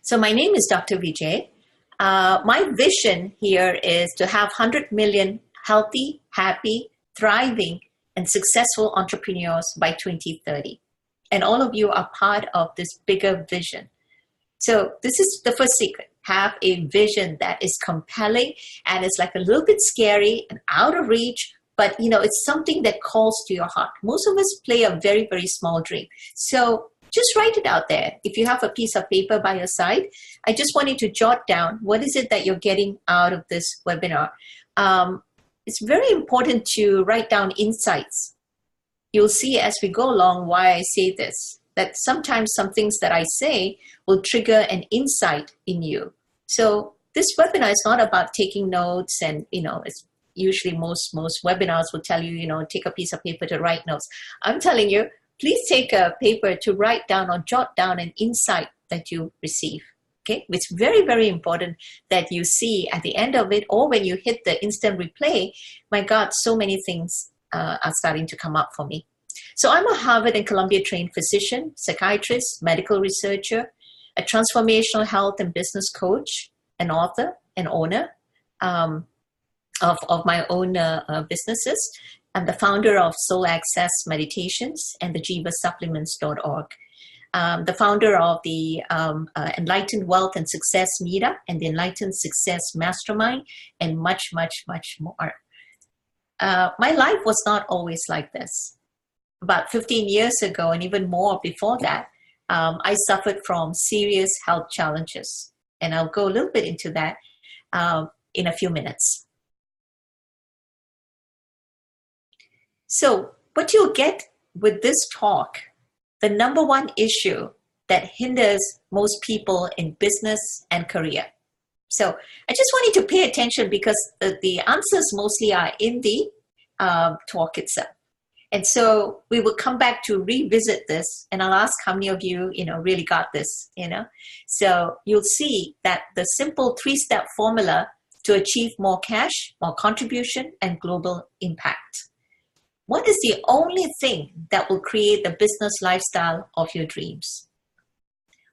So my name is Dr. Vijay. My vision here is to have 100 million healthy, happy, thriving, and successful entrepreneurs by 2030. And all of you are part of this bigger vision. So this is the first secret. Have a vision that is compelling and it's like a little bit scary and out of reach, but it's something that calls to your heart. Most of us play a very, very small dream. So just write it out there. If you have a piece of paper by your side, I just want you to jot down what is it that you're getting out of this webinar. It's very important to write down insights. You'll see as we go along why I say this, that sometimes some things that I say will trigger an insight in you. So this webinar is not about taking notes and, it's usually most webinars will tell you, take a piece of paper to write notes. I'm telling you, please take a paper to write down or jot down an insight that you receive. Okay, it's very, very important that you see at the end of it or when you hit the instant replay, my God, so many things are starting to come up for me. So I'm a Harvard and Columbia trained physician, psychiatrist, medical researcher, a transformational health and business coach, an author, an owner of my own businesses. I'm the founder of Soul Access Meditations and the jivasupplements.org. The founder of the Enlightened Wealth and Success Meetup and the Enlightened Success Mastermind, and much, much, much more. My life was not always like this. About 15 years ago, and even more before that, I suffered from serious health challenges. And I'll go a little bit into that in a few minutes. So what you'll get with this talk, the number one issue that hinders most people in business and career. So I just want you to pay attention because the answers mostly are in the talk itself. And so we will come back to revisit this, and I'll ask how many of you, really got this, So you'll see that the simple 3-step formula to achieve more cash, more contribution, and global impact. What is the only thing that will create the business lifestyle of your dreams?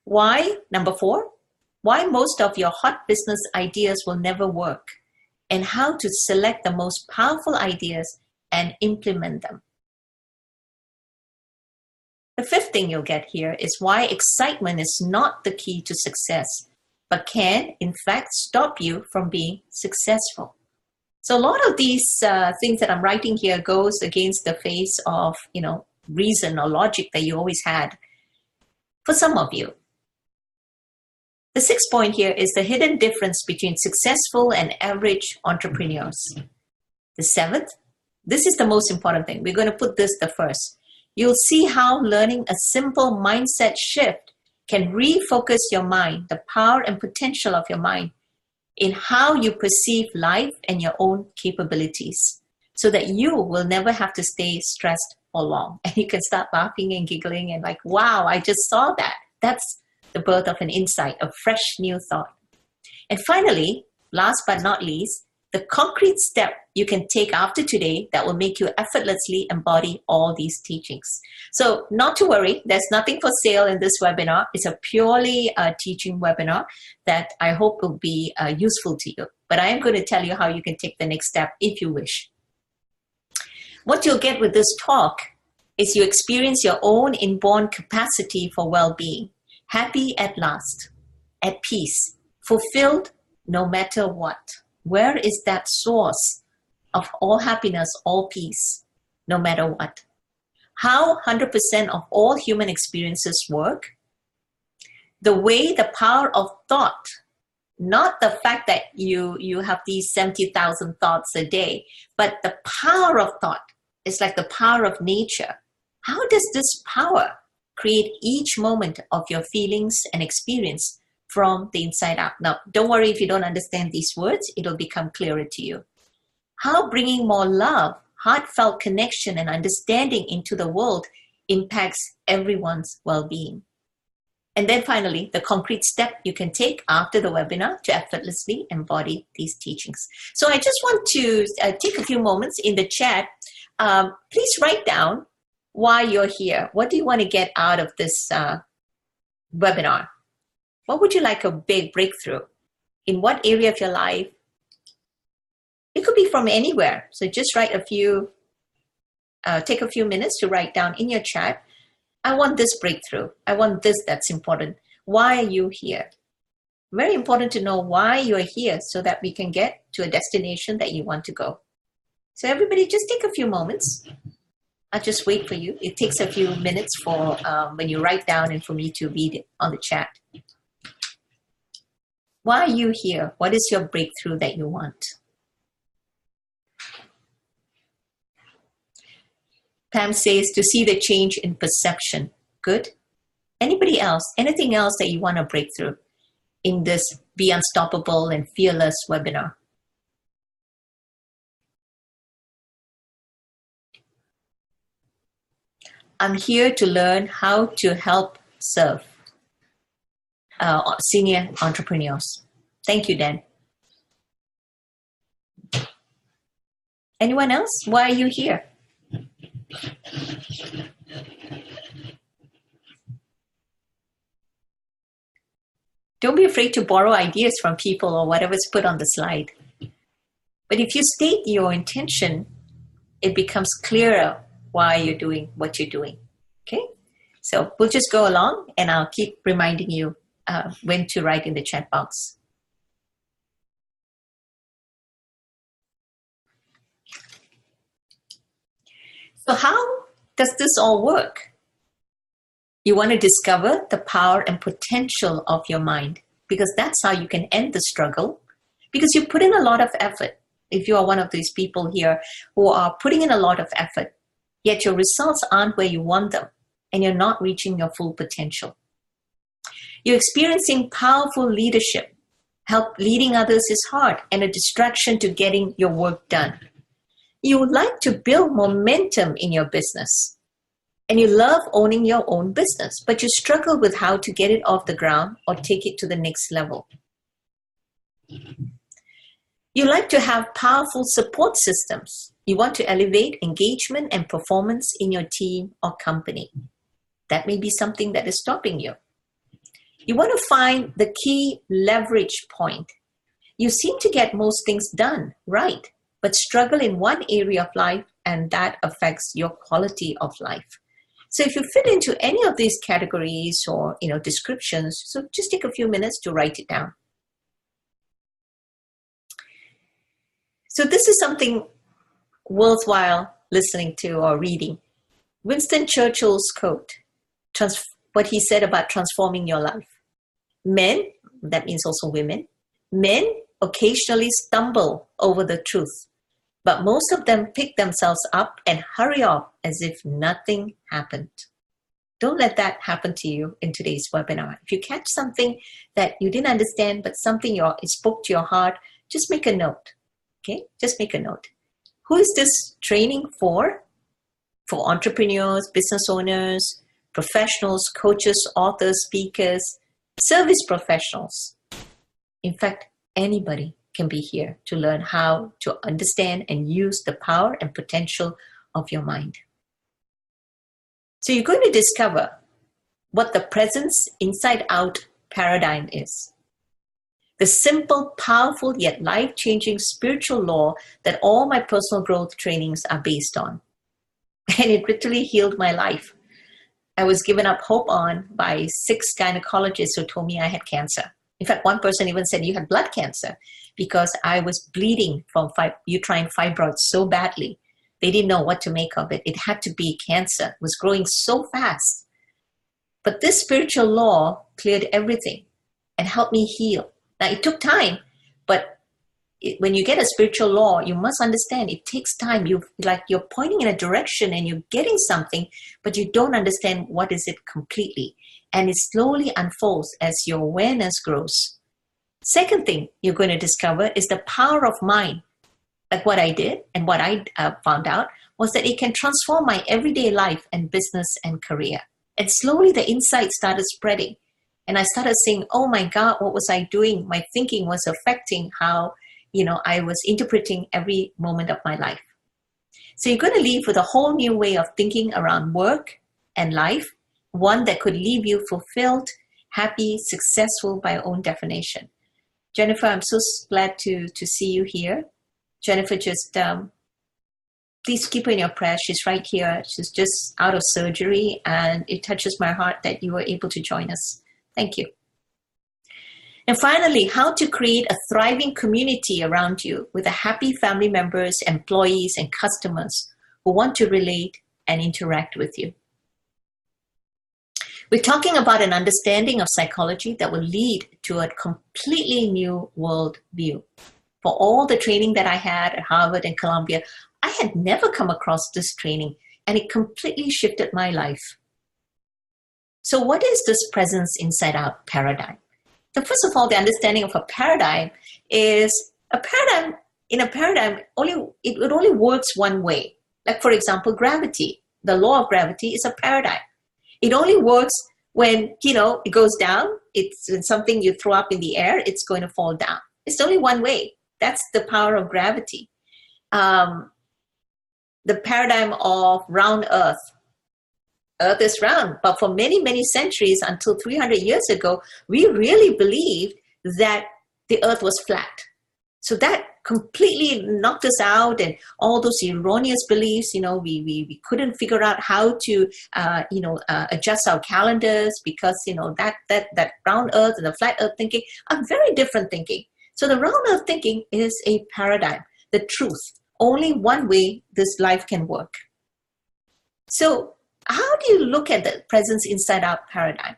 Why, number 4, why most of your hot business ideas will never work, and how to select the most powerful ideas and implement them. The 5th thing you'll get here is why excitement is not the key to success, but can, in fact, stop you from being successful. So a lot of these things that I'm writing here goes against the face of, reason or logic that you always had for some of you. The 6th point here is the hidden difference between successful and average entrepreneurs. The 7th, this is the most important thing. We're going to put this the first. You'll see how learning a simple mindset shift can refocus your mind, the power and potential of your mind, in how you perceive life and your own capabilities, so that you will never have to stay stressed for long. And you can start laughing and giggling and like, wow, I just saw that. That's the birth of an insight, a fresh new thought. And finally, last but not least, the concrete step you can take after today that will make you effortlessly embody all these teachings. So not to worry, there's nothing for sale in this webinar. It's a purely teaching webinar that I hope will be useful to you. But I am going to tell you how you can take the next step if you wish. What you'll get with this talk is you experience your own inborn capacity for well-being, happy at last, at peace, fulfilled no matter what. Where is that source of all happiness, all peace, no matter what? How 100% of all human experiences work? The way the power of thought, not the fact that you have these 70,000 thoughts a day, but the power of thought is like the power of nature. How does this power create each moment of your feelings and experience from the inside out? Now, don't worry if you don't understand these words, it'll become clearer to you. How bringing more love, heartfelt connection, and understanding into the world impacts everyone's well-being. And then finally, the concrete step you can take after the webinar to effortlessly embody these teachings. So I just want to take a few moments in the chat. Please write down why you're here. What do you want to get out of this webinar? What would you like a big breakthrough? In what area of your life? It could be from anywhere. So just take a few minutes to write down in your chat, I want this breakthrough. I want this that's important. Why are you here? Very important to know why you are here so that we can get to a destination that you want to go. So everybody just take a few moments. I'll just wait for you. It takes a few minutes for when you write down and for me to read it on the chat. Why are you here? What is your breakthrough that you want? Pam says to see the change in perception. Good. Anybody else? Anything else that you want to break through in this Be Unstoppable and Fearless webinar? I'm here to learn how to help serve senior entrepreneurs. Thank you, Dan. Anyone else? Why are you here? Don't be afraid to borrow ideas from people or whatever's put on the slide. But if you state your intention, it becomes clearer why you're doing what you're doing. Okay? So we'll just go along and I'll keep reminding you when to write in the chat box. So how does this all work? You want to discover the power and potential of your mind, because that's how you can end the struggle, because you put in a lot of effort. If you are one of these people here who are putting in a lot of effort, yet your results aren't where you want them, and you're not reaching your full potential. You're experiencing powerful leadership. Help leading others is hard and a distraction to getting your work done. You would like to build momentum in your business. And you love owning your own business, but you struggle with how to get it off the ground or take it to the next level. You like to have powerful support systems. You want to elevate engagement and performance in your team or company. That may be something that is stopping you. You want to find the key leverage point. You seem to get most things done right, but struggle in one area of life, and that affects your quality of life. So if you fit into any of these categories or descriptions, so just take a few minutes to write it down. So this is something worthwhile listening to or reading. Winston Churchill's quote, what he said about transforming your life. Men, that means also women, men occasionally stumble over the truth, but most of them pick themselves up and hurry off as if nothing happened. Don't let that happen to you in today's webinar. If you catch something that you didn't understand, but something it spoke to your heart, just make a note. Okay, just make a note. Who is this training for? For entrepreneurs, business owners, professionals, coaches, authors, speakers, service professionals. In fact, anybody can be here to learn how to understand and use the power and potential of your mind. So you're going to discover what the presence inside out paradigm is. The simple, powerful, yet life-changing spiritual law that all my personal growth trainings are based on. And it literally healed my life. I was given up hope on by 6 gynecologists who told me I had cancer. In fact, one person even said you had blood cancer because I was bleeding from uterine fibroids so badly. They didn't know what to make of it. It had to be cancer. It was growing so fast. But this spiritual law cleared everything and helped me heal. Now, it took time, but when you get a spiritual law, you must understand it takes time. You're pointing in a direction and you're getting something, but you don't understand what is it completely. And it slowly unfolds as your awareness grows. Second thing you're going to discover is the power of mind. Like what I did and what I found out was that it can transform my everyday life and business and career. And slowly the insight started spreading. And I started saying, oh my God, what was I doing? My thinking was affecting how, I was interpreting every moment of my life. So you're going to leave with a whole new way of thinking around work and life, one that could leave you fulfilled, happy, successful by our own definition. Jennifer, I'm so glad to see you here. Jennifer, just please keep her in your prayers. She's right here. She's just out of surgery, and it touches my heart that you were able to join us. Thank you. And finally, how to create a thriving community around you with a happy family members, employees, and customers who want to relate and interact with you. We're talking about an understanding of psychology that will lead to a completely new world view. For all the training that I had at Harvard and Columbia, I had never come across this training, and it completely shifted my life. So what is this presence inside out paradigm? So first of all, the understanding of a paradigm is a paradigm. In a paradigm, it only works one way. Like, for example, gravity. The law of gravity is a paradigm. It only works when, it goes down. It's something you throw up in the air, it's going to fall down. It's only one way. That's the power of gravity. The paradigm of round Earth. Earth is round, but for many, many centuries, until 300 years ago, we really believed that the Earth was flat. So that completely knocked us out, and all those erroneous beliefs, we couldn't figure out how to, adjust our calendars, because, that round Earth and the flat Earth thinking are very different thinking. So the round Earth thinking is a paradigm, the truth. Only one way this life can work. So how do you look at the presence inside out paradigm?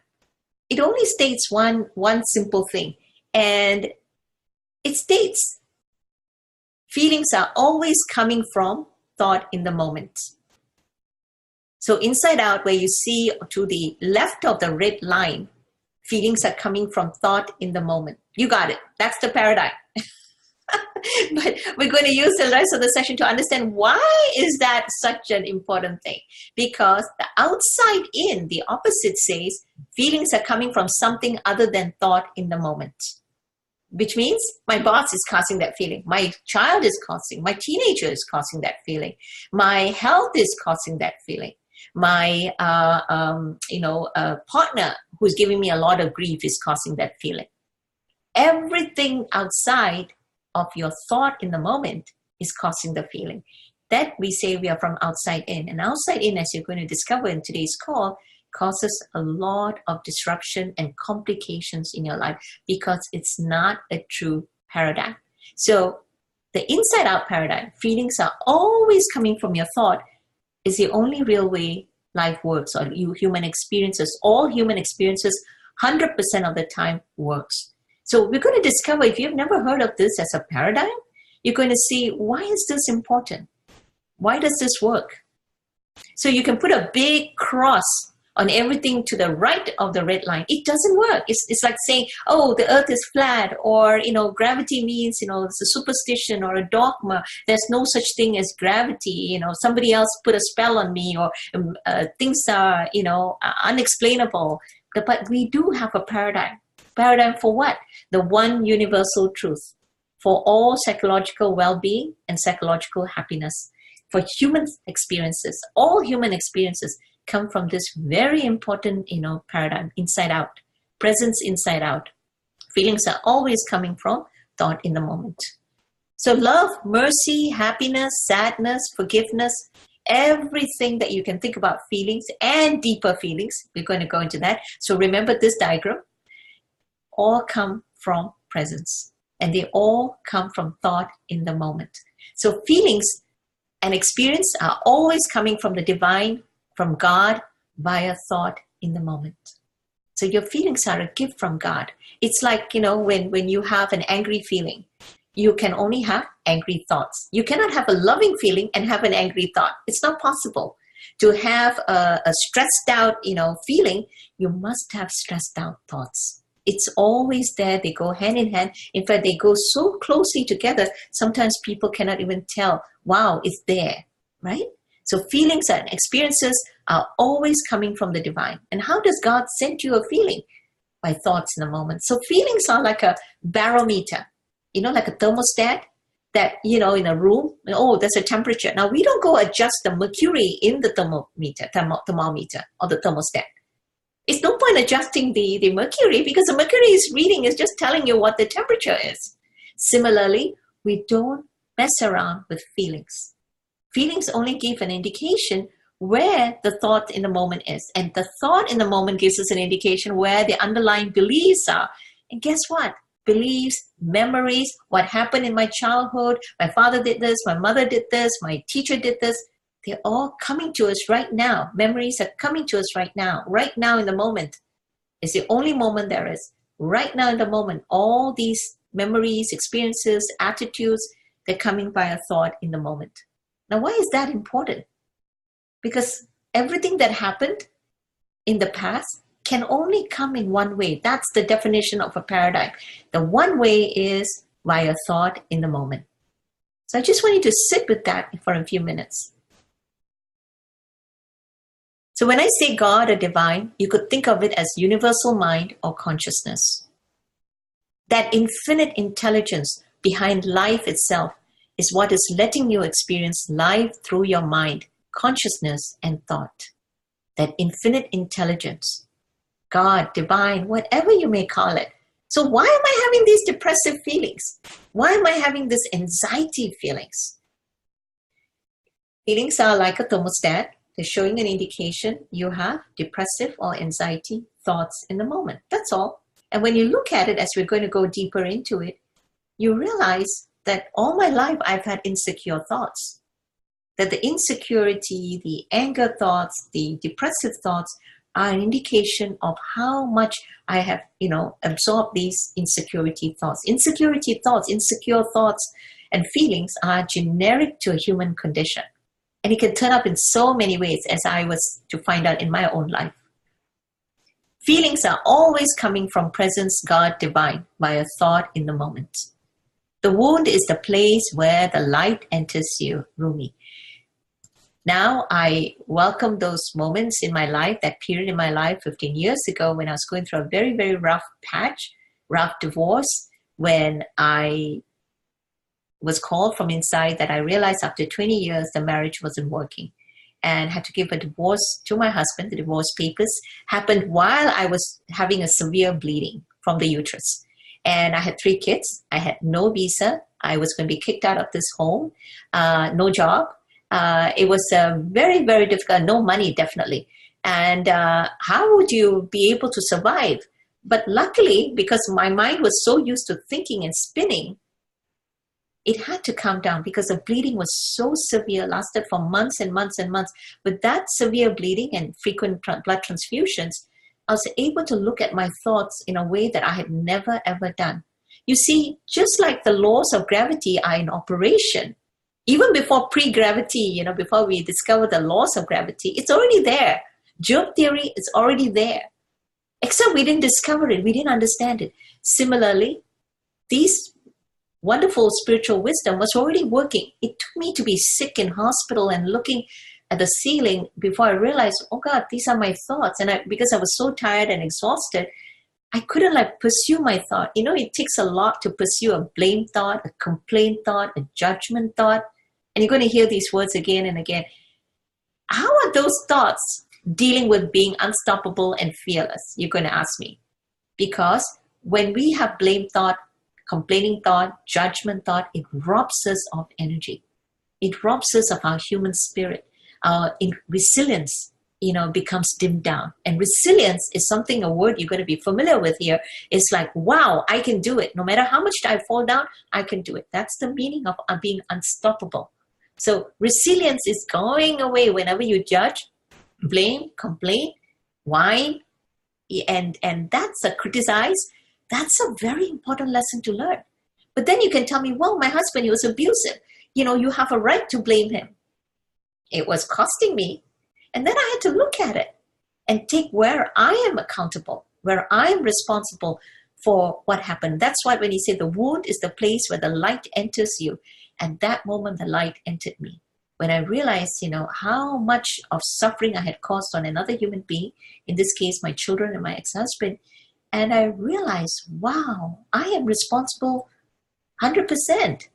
It only states one simple thing, and it states feelings are always coming from thought in the moment. So inside out, where you see to the left of the red line, feelings are coming from thought in the moment. You got it. That's the paradigm. But we're going to use the rest of the session to understand why is that such an important thing. Because the outside in, the opposite says, feelings are coming from something other than thought in the moment. Which means my boss is causing that feeling. My child is causing, my teenager is causing that feeling. My health is causing that feeling. My partner who's giving me a lot of grief is causing that feeling. Everything outside of your thought in the moment is causing the feeling. That we say we are from outside in. And outside in, as you're going to discover in today's call, causes a lot of disruption and complications in your life because it's not a true paradigm. So the inside out paradigm, feelings are always coming from your thought, is the only real way life works, or human experiences. All human experiences, 100% of the time works. So we're going to discover, if you've never heard of this as a paradigm, you're going to see, why is this important? Why does this work? So you can put a big cross on everything to the right of the red line. It doesn't work. It's like saying, oh, the earth is flat, or, gravity means, it's a superstition or a dogma. There's no such thing as gravity. Somebody else put a spell on me, or things are, unexplainable. But we do have a paradigm. Paradigm for what? The one universal truth for all psychological well-being and psychological happiness. For human experiences, all human experiences come from this very important, paradigm, inside out, presence inside out. Feelings are always coming from thought in the moment. So love, mercy, happiness, sadness, forgiveness, everything that you can think about feelings and deeper feelings, we're going to go into that. So remember this diagram, all come from presence, and they all come from thought in the moment. So feelings and experience are always coming from the divine, from God, via thought in the moment. So your feelings are a gift from God. It's like, when you have an angry feeling, you can only have angry thoughts. You cannot have a loving feeling and have an angry thought. It's not possible. To have a stressed out, feeling, you must have stressed out thoughts. It's always there. They go hand in hand. In fact, they go so closely together, sometimes people cannot even tell, wow, it's there, right? So feelings and experiences are always coming from the divine. And how does God send you a feeling? By thoughts in the moment. So feelings are like a barometer, like a thermostat that, in a room, there's a temperature. Now, we don't go adjust the mercury in the thermometer or the thermostat. It's no point adjusting the mercury, because the mercury is reading is just telling you what the temperature is. Similarly, we don't mess around with feelings. Feelings only give an indication where the thought in the moment is. And the thought in the moment gives us an indication where the underlying beliefs are. And guess what? Beliefs, memories, what happened in my childhood, my father did this, my mother did this, my teacher did this, they're all coming to us right now. Memories are coming to us right now in the moment. It's the only moment there is. Right now in the moment, all these memories, experiences, attitudes, they're coming by a thought in the moment. Now, why is that important? Because everything that happened in the past can only come in one way. That's the definition of a paradigm. The one way is via thought in the moment. So I just want you to sit with that for a few minutes. So when I say God or divine, you could think of it as universal mind or consciousness. That infinite intelligence behind life itself is what is letting you experience life through your mind, consciousness, and thought. That infinite intelligence, God, divine, whatever you may call it. So why am I having these depressive feelings? Why am I having this anxiety feelings? Feelings are like a thermostat. They're showing an indication you have depressive or anxiety thoughts in the moment. That's all. And when you look at it, as we're going to go deeper into it, you realize that all my life I've had insecure thoughts. That the insecurity, the anger thoughts, the depressive thoughts are an indication of how much I have, absorbed these insecurity thoughts. Insecure thoughts and feelings are generic to a human condition. And it can turn up in so many ways, as I was to find out in my own life. Feelings are always coming from presence, God, divine, by a thought in the moment. The wound is the place where the light enters you, Rumi. Now I welcome those moments in my life, that period in my life 15 years ago when I was going through a very, very rough patch, rough divorce, when I was called from inside that I realized after 20 years the marriage wasn't working and had to give a divorce to my husband. The divorce papers happened while I was having a severe bleeding from the uterus. And I had 3 kids. I had no visa. I was going to be kicked out of this home, no job. It was very, very difficult. No money, definitely. And how would you be able to survive? But luckily, because my mind was so used to thinking and spinning, it had to calm down because the bleeding was so severe, lasted for months and months and months. With that severe bleeding and frequent blood transfusions, I was able to look at my thoughts in a way that I had never, ever done. You see, just like the laws of gravity are in operation, even before pre-gravity, before we discover the laws of gravity, it's already there. Germ theory is already there. Except we didn't discover it. We didn't understand it. Similarly, these wonderful spiritual wisdom was already working. It took me to be sick in hospital and looking at the ceiling before I realized, oh God, these are my thoughts. And because I was so tired and exhausted, I couldn't pursue my thought. It takes a lot to pursue a blame thought, a complaint thought, a judgment thought. And you're going to hear these words again and again. How are those thoughts dealing with being unstoppable and fearless? You're going to ask me. Because when we have blame thought, complaining thought, judgment thought, it robs us of energy. It robs us of our human spirit. Our resilience, becomes dimmed down. And resilience is something, a word you're going to be familiar with here. It's like, wow, I can do it. No matter how much I fall down, I can do it. That's the meaning of being unstoppable. So resilience is going away whenever you judge, blame, complain, whine, and that's a criticize. That's a very important lesson to learn. But then you can tell me, well, my husband, he was abusive. You have a right to blame him. It was costing me. And then I had to look at it and take where I am accountable, where I am responsible for what happened. That's why when he said the wound is the place where the light enters you. At that moment, the light entered me. When I realized, how much of suffering I had caused on another human being, in this case, my children and my ex-husband, and I realized, wow, I am responsible 100%.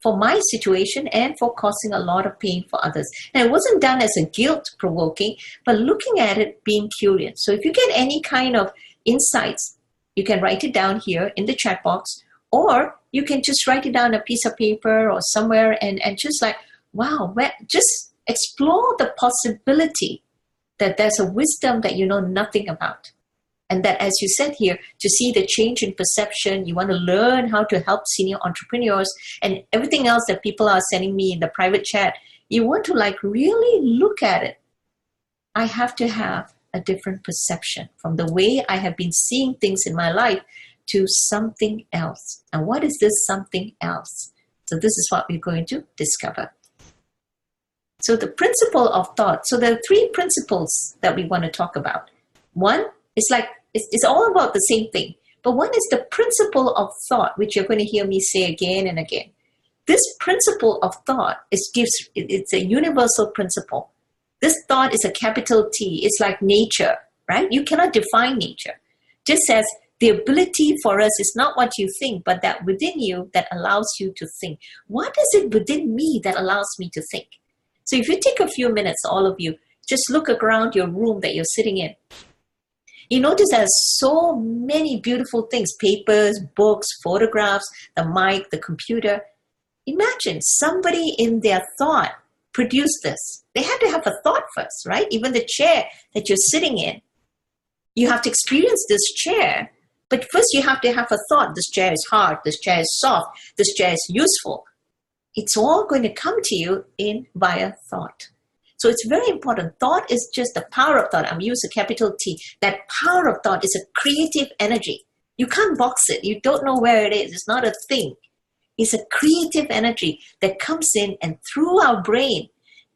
for my situation and for causing a lot of pain for others. And it wasn't done as a guilt-provoking, but looking at it, being curious. So if you get any kind of insights, you can write it down here in the chat box, or you can just write it down on a piece of paper or somewhere and just like, wow, just explore the possibility that there's a wisdom that you know nothing about. And that, as you said here, to see the change in perception, you want to learn how to help senior entrepreneurs and everything else that people are sending me in the private chat. You want to like really look at it. I have to have a different perception from the way I have been seeing things in my life to something else. And what is this something else? So this is what we're going to discover. So the principle of thought. So there are three principles that we want to talk about. One is like, it's all about the same thing. But one is the principle of thought, which you're going to hear me say again and again. This principle of thought it's a universal principle. This thought is a capital T. It's like nature, right? You cannot define nature. Just as the ability for us is not what you think, but that within you that allows you to think. What is it within me that allows me to think? So if you take a few minutes, all of you, just look around your room that you're sitting in. You notice there's so many beautiful things, papers, books, photographs, the mic, the computer. Imagine somebody in their thought produced this. They had to have a thought first, right? Even the chair that you're sitting in, you have to experience this chair, but first you have to have a thought. This chair is hard, this chair is soft, this chair is useful. It's all going to come to you via thought. So it's very important. Thought is just the power of thought. I'm using a capital T. That power of thought is a creative energy. You can't box it. You don't know where it is. It's not a thing. It's a creative energy that comes in and through our brain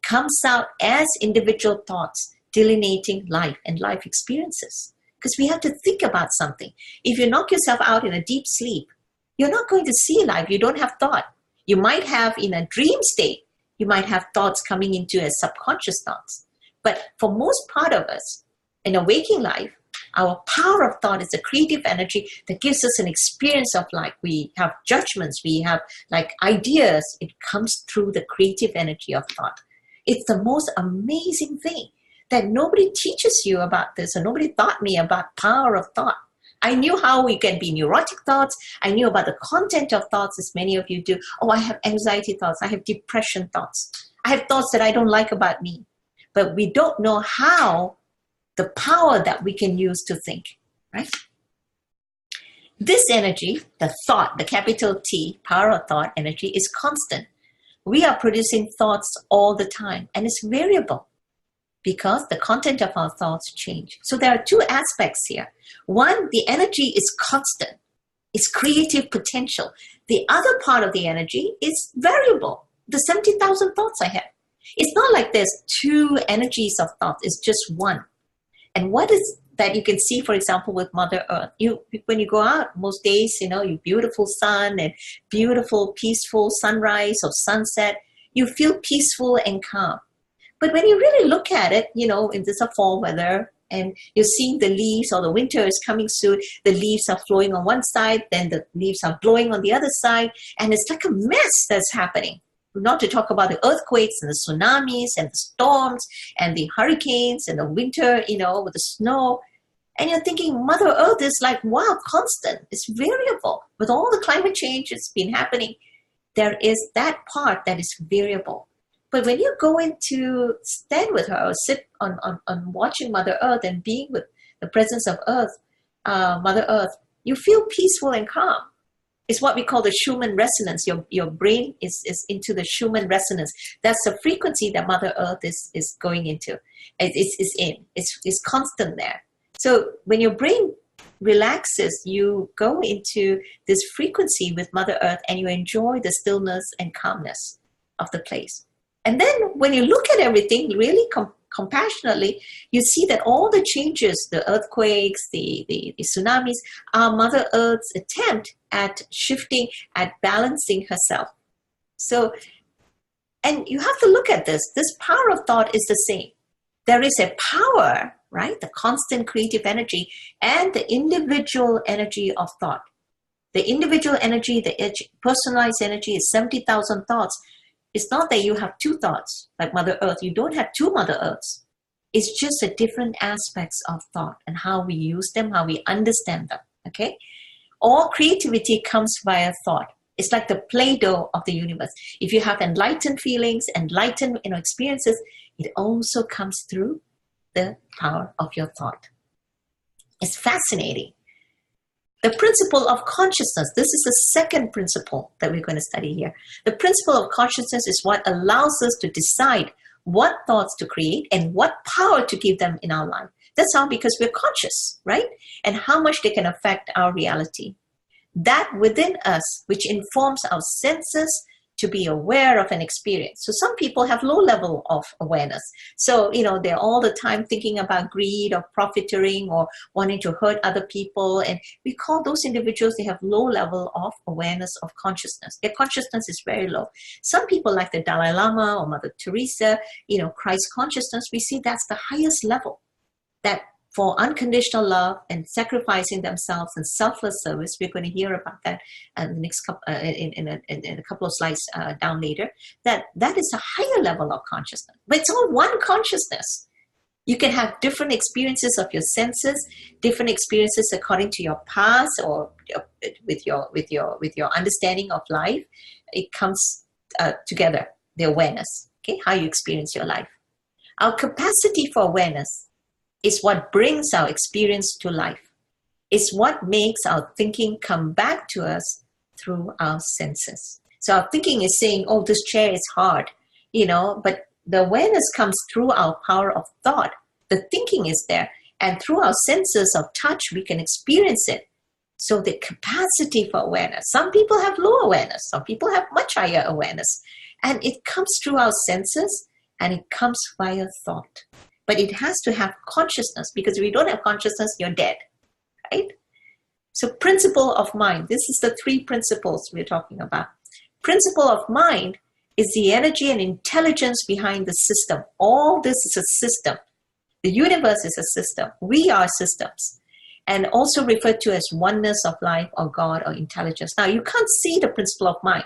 comes out as individual thoughts, delineating life and life experiences. Because we have to think about something. If you knock yourself out in a deep sleep, you're not going to see life. You don't have thought. You might have in a dream state, you might have thoughts coming into as subconscious thoughts. But for most part of us, in a waking life, our power of thought is a creative energy that gives us an experience of life. We have judgments, we have like ideas. It comes through the creative energy of thought. It's the most amazing thing that nobody teaches you about this, and nobody taught me about power of thought. I knew how we can be neurotic thoughts. I knew about the content of thoughts, as many of you do. Oh, I have anxiety thoughts. I have depression thoughts. I have thoughts that I don't like about me. But we don't know how the power that we can use to think, right? This energy, the thought, the capital T, power of thought energy, is constant. We are producing thoughts all the time, and it's variable, because the content of our thoughts change. So there are two aspects here. One, the energy is constant. It's creative potential. The other part of the energy is variable. The 70,000 thoughts I have. It's not like there's two energies of thought. It's just one. And what is that you can see, for example, with Mother Earth? When you go out most days, you beautiful sun and beautiful, peaceful sunrise or sunset, you feel peaceful and calm. But when you really look at it, in this fall weather, and you're seeing the leaves, or the winter is coming soon, the leaves are flowing on one side, then the leaves are blowing on the other side, and it's like a mess that's happening. Not to talk about the earthquakes and the tsunamis and the storms and the hurricanes and the winter, with the snow. And you're thinking, Mother Earth is like, wow, constant. It's variable. With all the climate change that's been happening, there is that part that is variable. But when you go into stand with her or sit on watching Mother Earth and being with the presence of Earth, Mother Earth, you feel peaceful and calm. It's what we call the Schumann resonance. Your brain is into the Schumann resonance. That's the frequency that Mother Earth is going into. It's constant there. So when your brain relaxes, you go into this frequency with Mother Earth and you enjoy the stillness and calmness of the place. And then when you look at everything really compassionately, you see that all the changes, the earthquakes, the tsunamis, are Mother Earth's attempt at shifting, at balancing herself. So, and you have to look at this. This power of thought is the same. There is a power, right? The constant creative energy and the individual energy of thought. The individual energy, the personalized energy is 70,000 thoughts. It's not that you have two thoughts like Mother Earth. You don't have two Mother Earths. It's just the different aspects of thought and how we use them, how we understand them, okay? All creativity comes via thought. It's like the Play-Doh of the universe. If you have enlightened feelings, enlightened experiences, it also comes through the power of your thought. It's fascinating. The principle of consciousness. This is the second principle that we're going to study here. The principle of consciousness is what allows us to decide what thoughts to create and what power to give them in our life. That's how, because we're conscious, right? And how much they can affect our reality. That within us, which informs our senses to be aware of an experience. So some people have low level of awareness. So, they're all the time thinking about greed or profiteering or wanting to hurt other people. And we call those individuals, they have low level of awareness of consciousness. Their consciousness is very low. Some people like the Dalai Lama or Mother Teresa, Christ consciousness, we see that's the highest level. That for unconditional love and sacrificing themselves and selfless service. We're going to hear about that in the next couple, in a couple of slides down later. That is a higher level of consciousness, but it's all one consciousness. You can have different experiences of your senses, different experiences according to your past or with your understanding of life. It comes together, the awareness, okay, how you experience your life. Our capacity for awareness is what brings our experience to life. It's what makes our thinking come back to us through our senses. So our thinking is saying, oh, this chair is hard, but the awareness comes through our power of thought. The thinking is there. And through our senses of touch, we can experience it. So the capacity for awareness. Some people have low awareness. Some people have much higher awareness. And it comes through our senses and it comes via thought. But it has to have consciousness, because if you don't have consciousness, you're dead, right? So principle of mind. This is the three principles we're talking about. Principle of mind is the energy and intelligence behind the system. All this is a system. The universe is a system. We are systems. And also referred to as oneness of life or God or intelligence. Now, you can't see the principle of mind,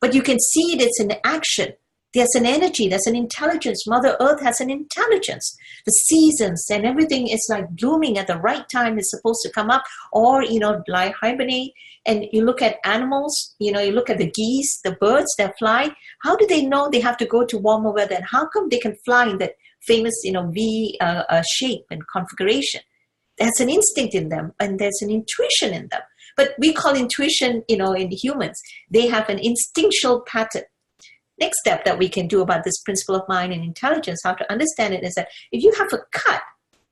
but you can see it, it's in action. There's an energy, there's an intelligence. Mother Earth has an intelligence. The seasons and everything is like blooming at the right time. It's supposed to come up or, lie hibernate. And you look at animals, you look at the geese, the birds that fly. How do they know they have to go to warmer weather? And how come they can fly in that famous, V shape and configuration? There's an instinct in them and there's an intuition in them. But we call intuition, in humans, they have an instinctual pattern. Next step that we can do about this principle of mind and intelligence, how to understand it, is that if you have a cut,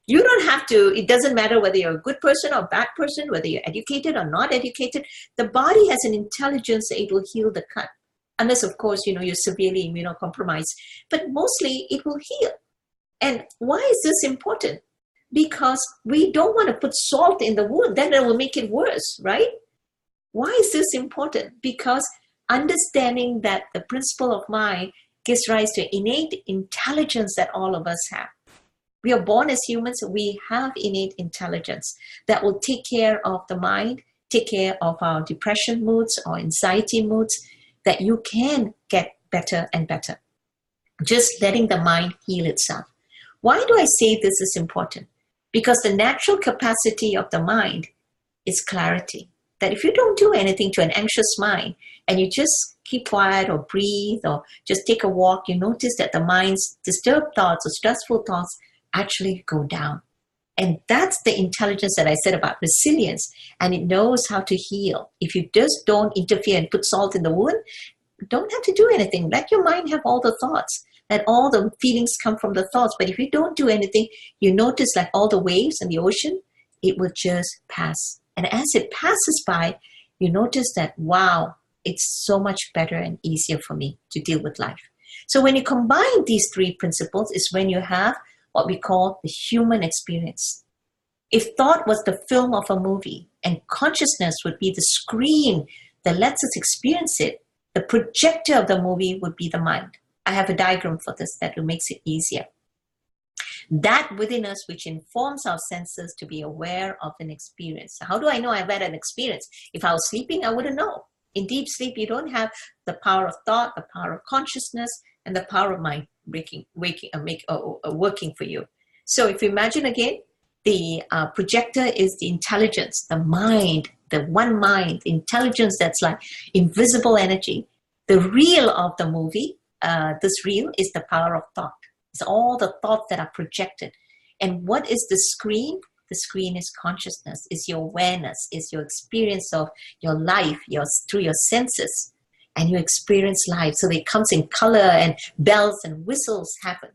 you don't have to, it doesn't matter whether you're a good person or a bad person, whether you're educated or not educated, the body has an intelligence that it will heal the cut. Unless, of course, you're severely immunocompromised. But mostly it will heal. And why is this important? Because we don't want to put salt in the wound, then it will make it worse, right? Why is this important? Because understanding that the principle of mind gives rise to innate intelligence that all of us have. We are born as humans, we have innate intelligence that will take care of the mind, take care of our depression moods or anxiety moods, that you can get better and better. Just letting the mind heal itself. Why do I say this is important? Because the natural capacity of the mind is clarity. That if you don't do anything to an anxious mind and you just keep quiet or breathe or just take a walk, you notice that the mind's disturbed thoughts or stressful thoughts actually go down. And that's the intelligence that I said about resilience. And it knows how to heal. If you just don't interfere and put salt in the wound, don't have to do anything. Let your mind have all the thoughts. Let all the feelings come from the thoughts. But if you don't do anything, you notice like all the waves in the ocean, it will just pass. And as it passes by, you notice that, wow, it's so much better and easier for me to deal with life. So when you combine these three principles is when you have what we call the human experience. If thought was the film of a movie and consciousness would be the screen that lets us experience it, the projector of the movie would be the mind. I have a diagram for this that makes it easier. That within us which informs our senses to be aware of an experience. How do I know I've had an experience? If I was sleeping, I wouldn't know. In deep sleep, you don't have the power of thought, the power of consciousness, and the power of mind working for you. So if you imagine again, the projector is the intelligence, the mind, the one mind, intelligence that's like invisible energy. The reel of the movie, this reel is the power of thought. It's all the thoughts that are projected. And what is the screen? The screen is consciousness, is your awareness, is your experience of your life, through your senses. And you experience life. So it comes in color and bells and whistles happen,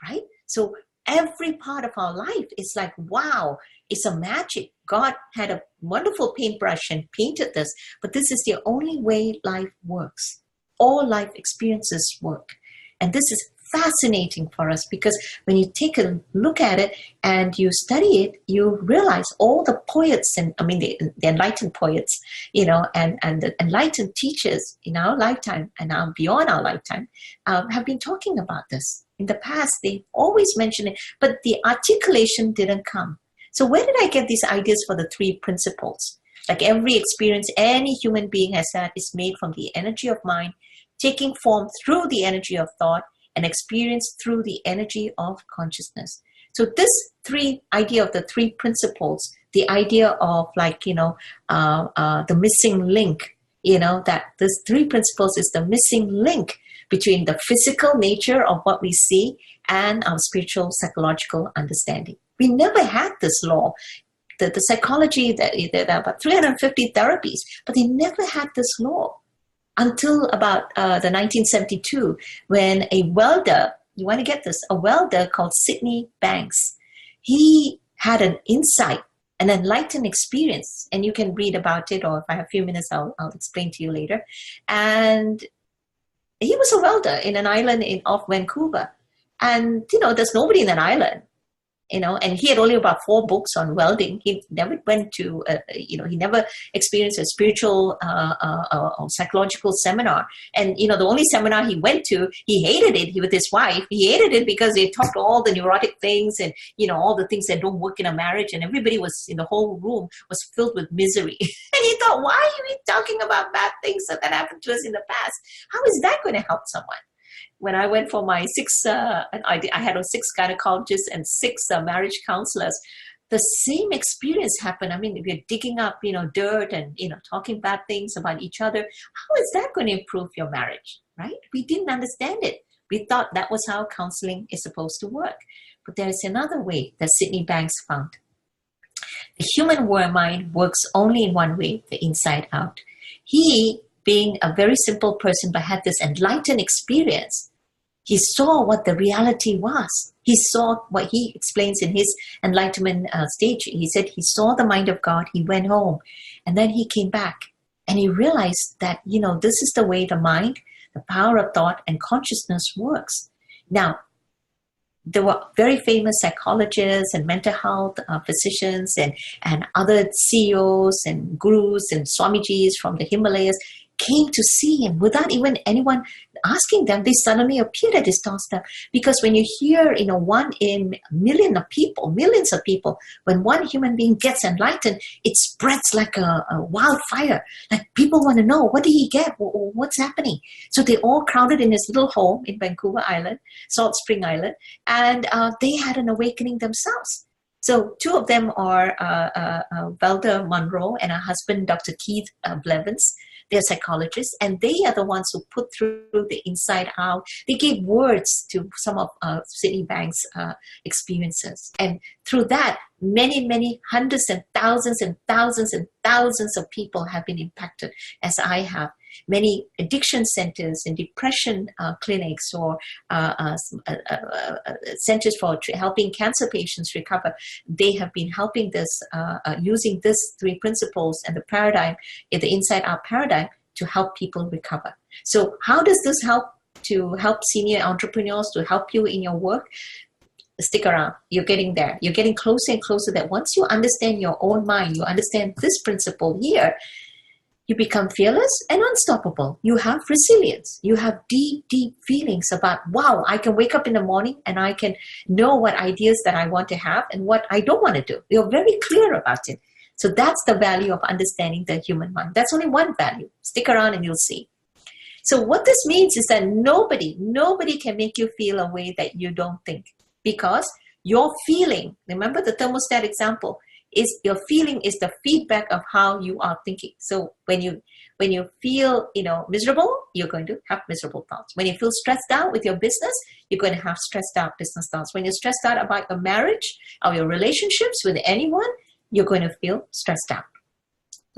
right? So every part of our life is like, wow, it's a magic. God had a wonderful paintbrush and painted this, but this is the only way life works. All life experiences work. And this is fascinating for us because when you take a look at it and you study it, you realize all the poets and the enlightened poets, and the enlightened teachers in our lifetime and now beyond our lifetime have been talking about this. In the past, they always mention it, but the articulation didn't come. So where did I get these ideas for the three principles? Like every experience any human being has had is made from the energy of mind, taking form through the energy of thought, and experience through the energy of consciousness. So this idea of the three principles, the idea of the missing link, that this three principles is the missing link between the physical nature of what we see and our spiritual psychological understanding. We never had this law. The psychology, there are about 350 therapies, but they never had this law. Until about the 1972, when a welder, you want to get this, a welder called Sydney Banks, he had an insight, an enlightened experience, and you can read about it, or if I have a few minutes, I'll explain to you later. And he was a welder in an island off Vancouver. And, there's nobody in that island. And he had only about 4 books on welding. He never went to, he never experienced a spiritual or psychological seminar. And, the only seminar he went to, he hated it with his wife. He hated it because they talked all the neurotic things and, all the things that don't work in a marriage. And everybody was in the whole room was filled with misery. And he thought, why are we talking about bad things that happened to us in the past? How is that going to help someone? When I went for my I had 6 gynecologists and 6 marriage counselors, the same experience happened. We're digging up, dirt and, talking bad things about each other. How is that going to improve your marriage, right? We didn't understand it. We thought that was how counseling is supposed to work. But there's another way that Sydney Banks found. The human mind works only in one way, the inside out. He, being a very simple person, but had this enlightened experience. He saw what the reality was. He saw what he explains in his enlightenment stage. He said he saw the mind of God. He went home and then he came back and he realized that, this is the way the mind, the power of thought and consciousness works. Now, there were very famous psychologists and mental health physicians and other CEOs and gurus and Swamijis from the Himalayas came to see him without even anyone asking them. They suddenly appeared at his doorstep because when you hear, 1 in a million of people, millions of people, when one human being gets enlightened, it spreads like a wildfire. Like people want to know, what did he get? What's happening? So they all crowded in his little home in Vancouver Island, Salt Spring Island, and they had an awakening themselves. So 2 of them are Velda Monroe and her husband, Dr. Keith Blevins. They're psychologists, and they are the ones who put through the inside out. They gave words to some of Sydney Banks' experiences. And through that, many, many hundreds and thousands and thousands and thousands of people have been impacted, as I have. Many addiction centers and depression clinics or centers for helping cancer patients recover, they have been helping this, using these 3 principles and the paradigm, the inside-out paradigm, to help people recover. So how does this help senior entrepreneurs, to help you in your work? Stick around. You're getting there. You're getting closer and closer that once you understand your own mind, you understand this principle here, You become fearless and unstoppable. You have resilience. You have deep, deep feelings about, wow, I can wake up in the morning and I can know what ideas that I want to have and what I don't want to do. You're very clear about it. So that's the value of understanding the human mind. That's only one value. Stick around and you'll see. So what this means is that nobody can make you feel a way that you don't think, because your feeling, remember the thermostat example, is your feeling is the feedback of how you are thinking. So when you feel, miserable, you're going to have miserable thoughts. When you feel stressed out with your business, you're going to have stressed out business thoughts. When you're stressed out about your marriage or your relationships with anyone, you're going to feel stressed out.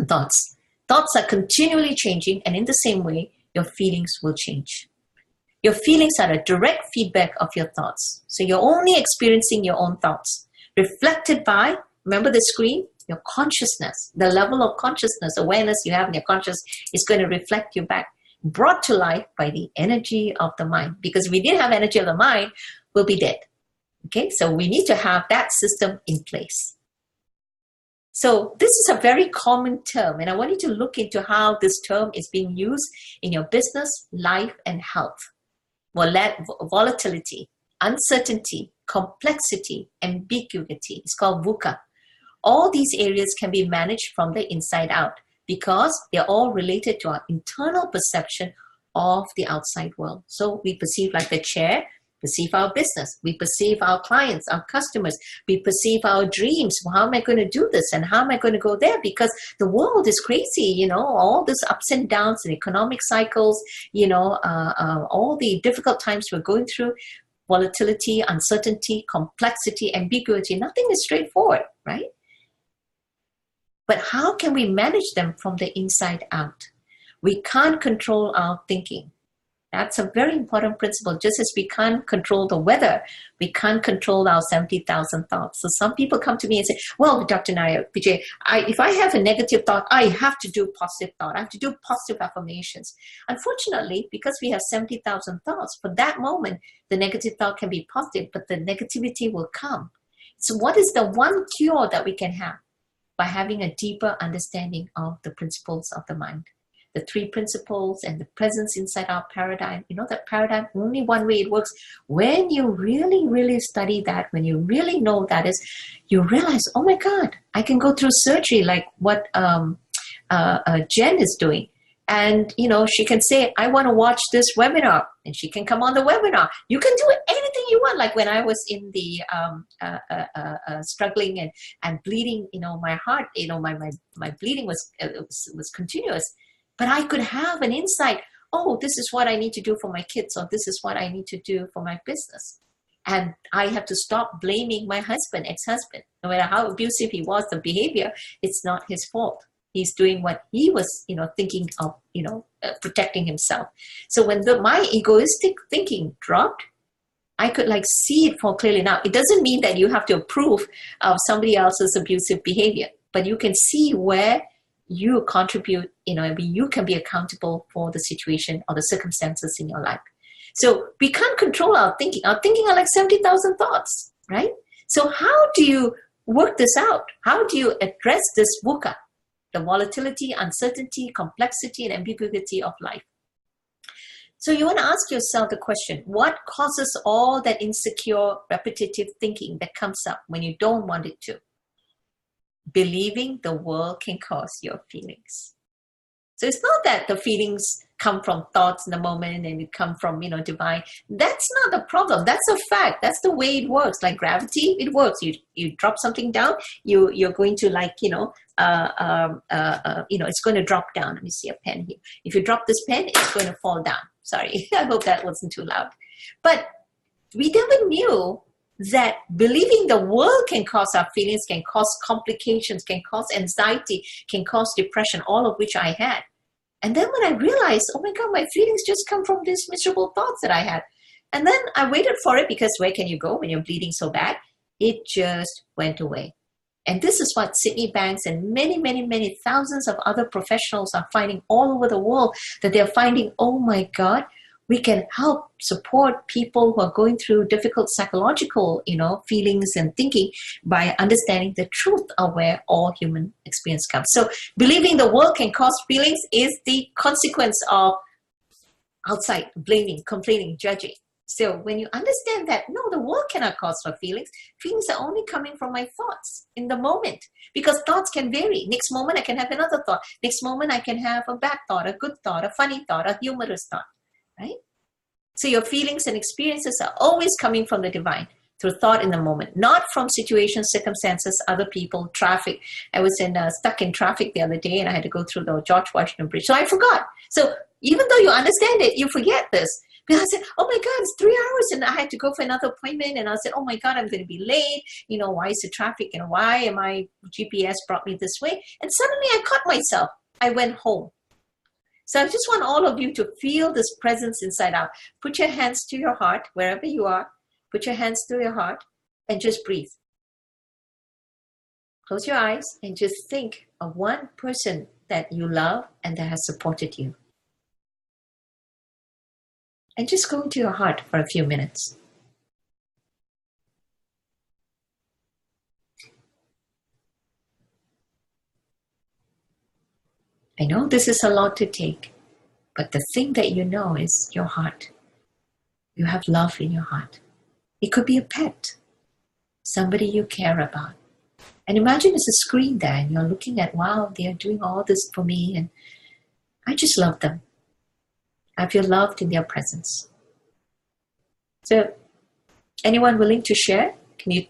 Thoughts are continually changing, and in the same way, your feelings will change. Your feelings are a direct feedback of your thoughts. So you're only experiencing your own thoughts, reflected by, remember the screen? Your consciousness, the level of consciousness, awareness you have in your consciousness is going to reflect you back, brought to life by the energy of the mind. Because if we didn't have energy of the mind, we'll be dead. Okay, so we need to have that system in place. So this is a very common term, and I want you to look into how this term is being used in your business, life, and health. Volatility, uncertainty, complexity, ambiguity. It's called VUCA. All these areas can be managed from the inside out because they're all related to our internal perception of the outside world. So we perceive like the chair, perceive our business, we perceive our clients, our customers, we perceive our dreams. Well, how am I going to do this and how am I going to go there? Because the world is crazy, all these ups and downs and economic cycles, all the difficult times we're going through, volatility, uncertainty, complexity, ambiguity, nothing is straightforward, right? But how can we manage them from the inside out? We can't control our thinking. That's a very important principle. Just as we can't control the weather, we can't control our 70,000 thoughts. So some people come to me and say, well, Dr. Nair, Vijay, if I have a negative thought, I have to do positive thought. I have to do positive affirmations. Unfortunately, because we have 70,000 thoughts, for that moment, the negative thought can be positive, but the negativity will come. So what is the one cure that we can have? By having a deeper understanding of the principles of the mind. The three principles and the presence inside our paradigm. That paradigm, only one way it works. When you really, really study that, when you really know that is, you realize, oh my God, I can go through surgery like what Jen is doing. And, she can say, I want to watch this webinar, and she can come on the webinar. You can do anything you want. Like when I was in the struggling and bleeding, my heart, my bleeding was continuous. But I could have an insight. Oh, this is what I need to do for my kids, or this is what I need to do for my business. And I have to stop blaming my husband, ex-husband. No matter how abusive he was, the behavior, it's not his fault. He's doing what he was, thinking of, protecting himself. So when my egoistic thinking dropped, I could see it more clearly. Now, it doesn't mean that you have to approve of somebody else's abusive behavior, but you can see where you contribute, you can be accountable for the situation or the circumstances in your life. So we can't control our thinking. Our thinking are like 70,000 thoughts, right? So how do you work this out? How do you address this VUCA? The volatility, uncertainty, complexity, and ambiguity of life. So you want to ask yourself the question, what causes all that insecure, repetitive thinking that comes up when you don't want it to? Believing the world can cause your feelings. So it's not that the feelings come from thoughts in the moment and it come from, divine. That's not the problem. That's a fact. That's the way it works. Like gravity, it works. You drop something down, you're going to it's going to drop down. Let me see a pen here. If you drop this pen, it's going to fall down. Sorry, I hope that wasn't too loud. But we never knew that believing the world can cause our feelings, can cause complications, can cause anxiety, can cause depression, all of which I had. And then when I realized, oh my God, my feelings just come from these miserable thoughts that I had. And then I waited for it, because where can you go when you're bleeding so bad? It just went away. And this is what Sydney Banks and many, many, many thousands of other professionals are finding all over the world, that they're finding, oh my God, We can help support people who are going through difficult psychological, feelings and thinking by understanding the truth of where all human experience comes. So believing the world can cause feelings is the consequence of outside blaming, complaining, judging. So when you understand that, no, the world cannot cause for feelings. Feelings are only coming from my thoughts in the moment, because thoughts can vary. Next moment I can have another thought. Next moment I can have a bad thought, a good thought, a funny thought, a humorous thought, right? So your feelings and experiences are always coming from the divine through thought in the moment, not from situations, circumstances, other people, traffic. I was stuck in traffic the other day and I had to go through the George Washington Bridge. So I forgot. So even though you understand it, you forget this. Because I said, oh my God, it's 3 hours and I had to go for another appointment. And I said, oh my God, I'm going to be late. Why is the traffic and why am I, GPS brought me this way? And suddenly I caught myself. I went home. So I just want all of you to feel this presence inside out. Put your hands to your heart, wherever you are. Put your hands to your heart and just breathe. Close your eyes and just think of one person that you love and that has supported you. And just go into your heart for a few minutes. I know this is a lot to take, but the thing that you know is your heart. You have love in your heart. It could be a pet, somebody you care about. And imagine it's a screen there and you're looking at, wow, they are doing all this for me and I just love them. I feel loved in their presence. So, anyone willing to share? Can you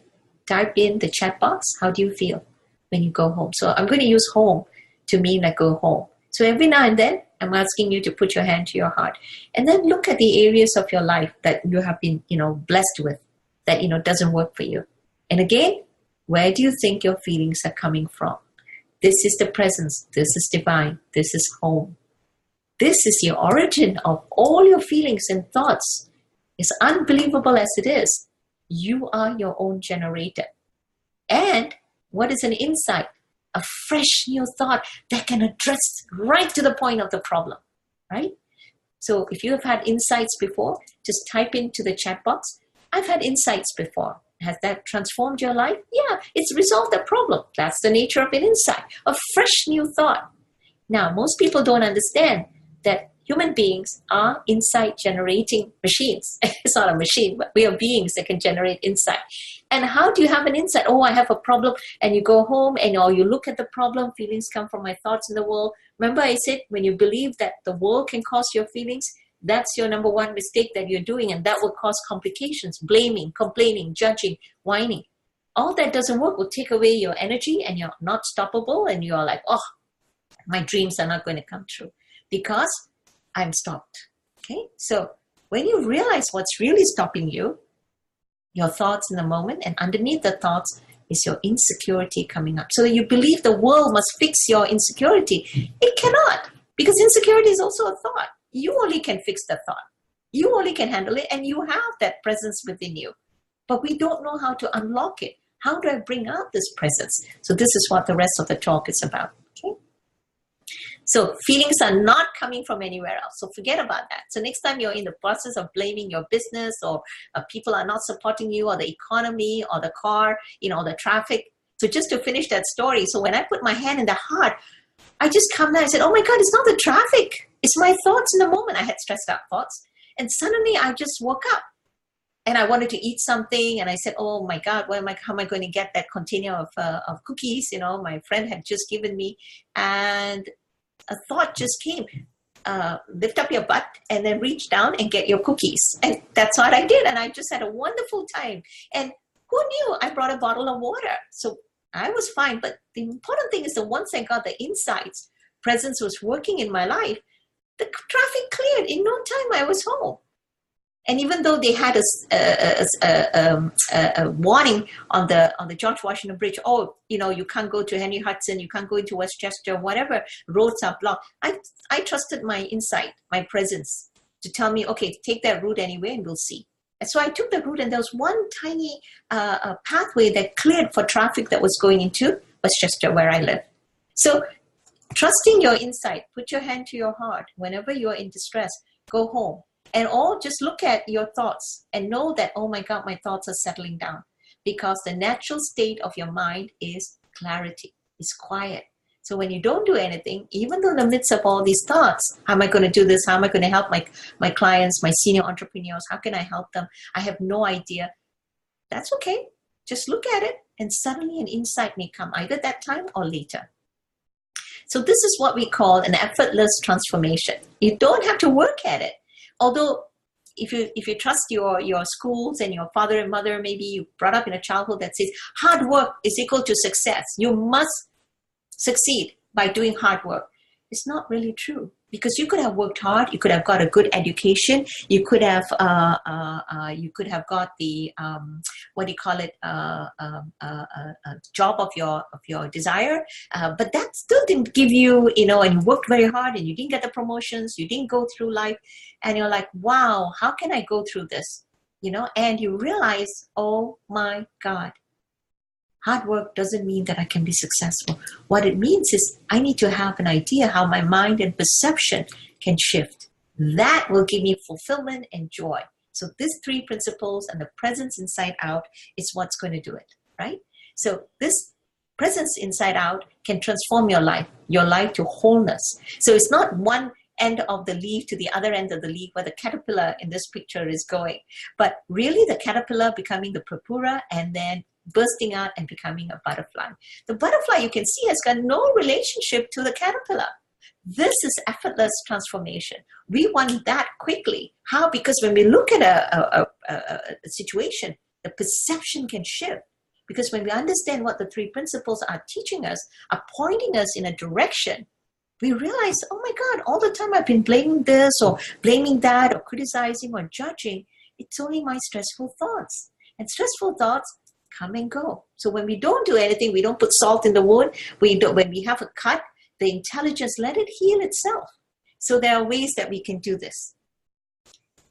type in the chat box? How do you feel when you go home? So I'm going to use home to mean like go home. So every now and then, I'm asking you to put your hand to your heart and then look at the areas of your life that you have been, blessed with, that, doesn't work for you. And again, where do you think your feelings are coming from? This is the presence. This is divine. This is home. This is the origin of all your feelings and thoughts. As unbelievable as it is, you are your own generator. And what is an insight? A fresh new thought that can address right to the point of the problem, right? So if you have had insights before, just type into the chat box, I've had insights before. Has that transformed your life? Yeah, it's resolved the problem. That's the nature of an insight, a fresh new thought. Now, most people don't understand that human beings are insight generating machines. It's not a machine, but we are beings that can generate insight. And how do you have an insight? Oh, I have a problem. And you go home and you look at the problem. Feelings come from my thoughts in the world. Remember I said, when you believe that the world can cause your feelings, that's your number one mistake that you're doing. And that will cause complications, blaming, complaining, judging, whining. All that doesn't work. Will take away your energy and you're not stoppable. And you're like, oh, my dreams are not going to come true because I'm stopped. Okay. So when you realize what's really stopping you, your thoughts in the moment, and underneath the thoughts is your insecurity coming up. So you believe the world must fix your insecurity. It cannot, because insecurity is also a thought. You only can fix the thought. You only can handle it, and you have that presence within you. But we don't know how to unlock it. How do I bring out this presence? So this is what the rest of the talk is about. Okay. So feelings are not coming from anywhere else. So forget about that. So next time you're in the process of blaming your business or people are not supporting you or the economy or the car, the traffic. So just to finish that story. So when I put my hand in the heart, I just come down and said, oh my God, it's not the traffic. It's my thoughts in the moment. I had stressed out thoughts. And suddenly I just woke up and I wanted to eat something. And I said, oh my God, how am I going to get that container of cookies? My friend had just given me. And a thought just came, lift up your butt and then reach down and get your cookies. And that's what I did. And I just had a wonderful time. And who knew I brought a bottle of water? So I was fine. But the important thing is that once I got the insights, presence was working in my life, the traffic cleared. In no time, I was home. And even though they had a warning on the George Washington Bridge, you can't go to Henry Hudson, you can't go into Westchester, whatever, roads are blocked. I trusted my insight, my presence to tell me, okay, take that route anyway and we'll see. And so I took the route and there was one tiny pathway that cleared for traffic that was going into Westchester where I live. So trusting your insight, put your hand to your heart. Whenever you're in distress, go home. And or just look at your thoughts and know that, oh my God, my thoughts are settling down, because the natural state of your mind is clarity, is quiet. So when you don't do anything, even though in the midst of all these thoughts, how am I going to do this? How am I going to help my clients, my senior entrepreneurs? How can I help them? I have no idea. That's okay. Just look at it, and suddenly an insight may come either that time or later. So this is what we call an effortless transformation. You don't have to work at it. Although if you trust your schools and your father and mother, maybe you brought up in a childhood that says hard work is equal to success. You must succeed by doing hard work. It's not really true, because you could have worked hard, you could have got a good education, you could have got the job of your desire, but that still didn't give you, and you worked very hard and you didn't get the promotions, you didn't go through life, and you're like, wow, how can I go through this? And you realize, oh my God, hard work doesn't mean that I can be successful. What it means is I need to have an idea how my mind and perception can shift. That will give me fulfillment and joy. So these three principles and the presence inside out is what's going to do it, right? So this presence inside out can transform your life to wholeness. So it's not one end of the leaf to the other end of the leaf where the caterpillar in this picture is going, but really the caterpillar becoming the purpura and then bursting out and becoming a butterfly. The butterfly, you can see, has got no relationship to the caterpillar. This is effortless transformation. We want that quickly. How? Because when we look at a situation, the perception can shift. Because when we understand what the three principles are teaching us, are pointing us in a direction, we realize, oh my God, all the time I've been blaming this or blaming that or criticizing or judging. It's only my stressful thoughts. And stressful thoughts come and go. So when we don't do anything, we don't put salt in the wound. When we have a cut, the intelligence, let it heal itself. So there are ways that we can do this.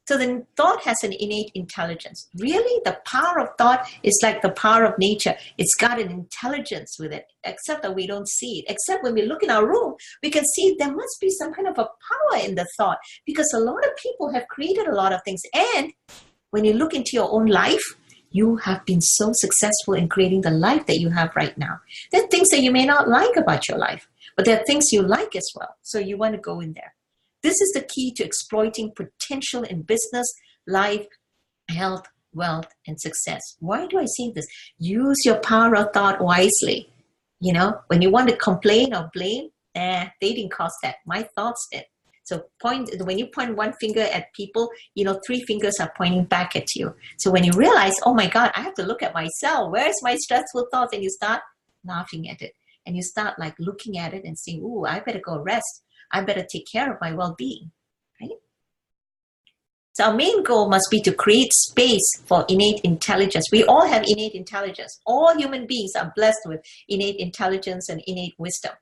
So the thought has an innate intelligence. Really, the power of thought is like the power of nature. It's got an intelligence with it, except that we don't see it. Except when we look in our room, we can see there must be some kind of a power in the thought, because a lot of people have created a lot of things. And when you look into your own life, you have been so successful in creating the life that you have right now. There are things that you may not like about your life, but there are things you like as well. So you want to go in there. This is the key to exploiting potential in business, life, health, wealth, and success. Why do I say this? Use your power of thought wisely. When you want to complain or blame, they didn't cause that. My thoughts did. So when you point one finger at people, three fingers are pointing back at you. So when you realize, oh my God, I have to look at myself. Where's my stressful thoughts? And you start laughing at it. And you start like looking at it and saying, ooh, I better go rest. I better take care of my well-being, right? So our main goal must be to create space for innate intelligence. We all have innate intelligence. All human beings are blessed with innate intelligence and innate wisdom,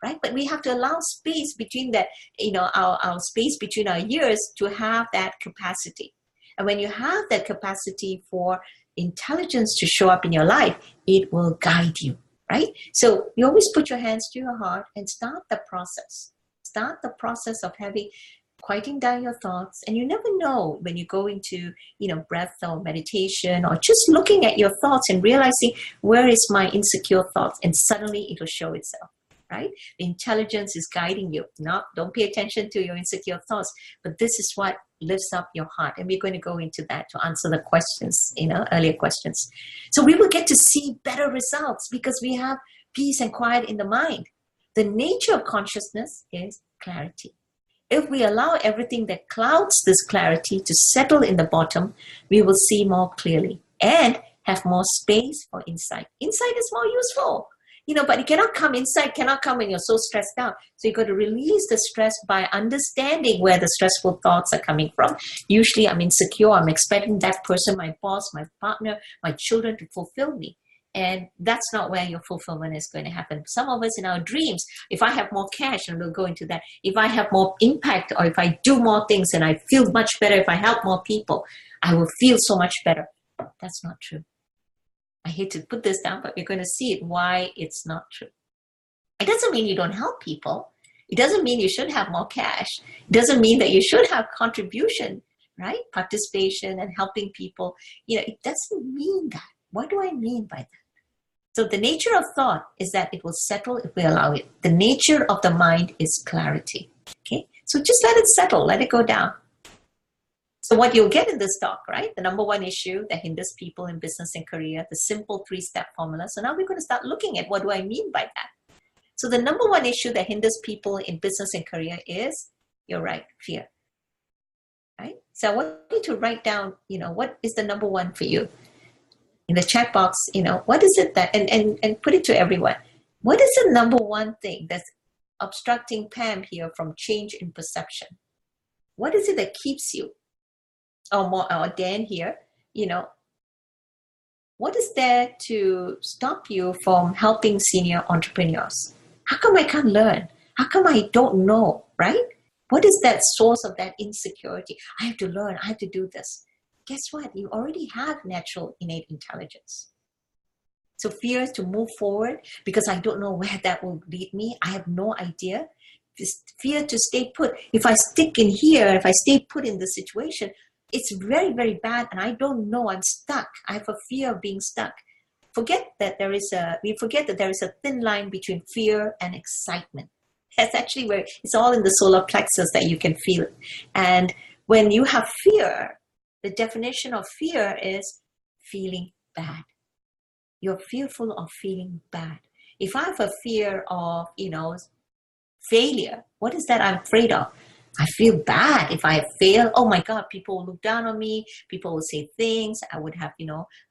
right? But we have to allow space between that, our space between our ears to have that capacity. And when you have that capacity for intelligence to show up in your life, it will guide you, right? So you always put your hands to your heart and start the process. Start the process of quieting down your thoughts. And you never know when you go into, breath or meditation or just looking at your thoughts and realizing, where is my insecure thoughts? And suddenly it will show itself, right? The intelligence is guiding you. Don't pay attention to your insecure thoughts, but this is what lifts up your heart. And we're going to go into that to answer the questions, earlier questions. So we will get to see better results because we have peace and quiet in the mind. The nature of consciousness is clarity. If we allow everything that clouds this clarity to settle in the bottom, we will see more clearly and have more space for insight. Insight is more useful, but it cannot come when you're so stressed out. So you've got to release the stress by understanding where the stressful thoughts are coming from. Usually I'm insecure. I'm expecting that person, my boss, my partner, my children to fulfill me. And that's not where your fulfillment is going to happen. Some of us in our dreams, if I have more cash, and we'll go into that, if I have more impact or if I do more things and I feel much better, if I help more people, I will feel so much better. That's not true. I hate to put this down, but you're going to see it why it's not true. It doesn't mean you don't help people. It doesn't mean you should have more cash. It doesn't mean that you should have contribution, right? Participation and helping people. It doesn't mean that. What do I mean by that? So the nature of thought is that it will settle if we allow it. The nature of the mind is clarity. Okay, so just let it settle, let it go down. So what you'll get in this talk, right? The number one issue that hinders people in business and career, the simple 3-step formula. So now we're going to start looking at what do I mean by that. So the number one issue that hinders people in business and career is, you're right, fear. Right? So I want you to write down, what is the number one for you? In the chat box, what is it that, and put it to everyone. What is the number one thing that's obstructing Pam here from change in perception? What is it that keeps you? Or Dan here, what is there to stop you from helping senior entrepreneurs? How come I can't learn? How come I don't know, right? What is that source of that insecurity? I have to learn, I have to do this. Guess what? You already have natural innate intelligence. So fear to move forward because I don't know where that will lead me. I have no idea. This fear to stay put. If I stick in here, if I stay put in this situation, it's very, very bad and I don't know, I'm stuck. I have a fear of being stuck. We forget that there is a thin line between fear and excitement. That's actually where it's all in the solar plexus that you can feel it. And when you have fear, the definition of fear is feeling bad. You're fearful of feeling bad. If I have a fear of, failure, what is that I'm afraid of? I feel bad if I fail. Oh my God, people will look down on me. People will say things. I would have,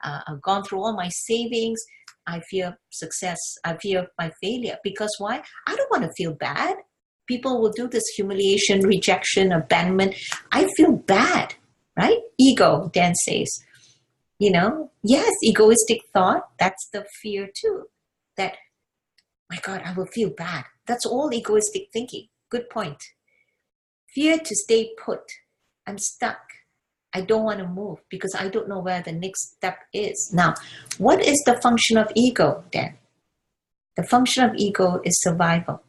I've gone through all my savings. I fear success. I fear my failure. Because why? I don't want to feel bad. People will do this humiliation, rejection, abandonment. I feel bad, right? Ego, Dan says. Yes, egoistic thought, that's the fear too. That, my God, I will feel bad. That's all egoistic thinking. Good point. Fear to stay put. I'm stuck. I don't want to move because I don't know where the next step is. Now, what is the function of ego then? The function of ego is survival,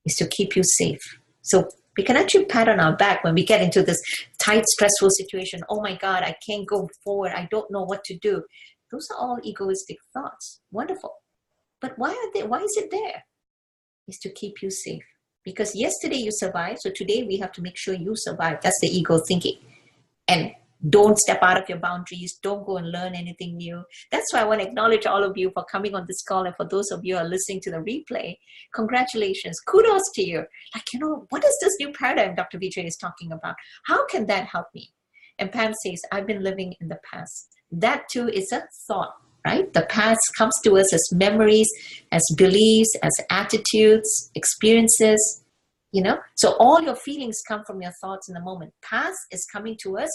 is to keep you safe. So we can actually pat on our back when we get into this tight, stressful situation. Oh my God, I can't go forward. I don't know what to do. Those are all egoistic thoughts. Wonderful. But why are they? Why is it there? It's to keep you safe. Because yesterday you survived, so today we have to make sure you survive. That's the ego thinking. And don't step out of your boundaries. Don't go and learn anything new. That's why I want to acknowledge all of you for coming on this call. And for those of you who are listening to the replay, congratulations. Kudos to you. What is this new paradigm Dr. Vijay is talking about? How can that help me? And Pam says, I've been living in the past. That too is a thought, right? The past comes to us as memories, as beliefs, as attitudes, experiences, So all your feelings come from your thoughts in the moment. Past is coming to us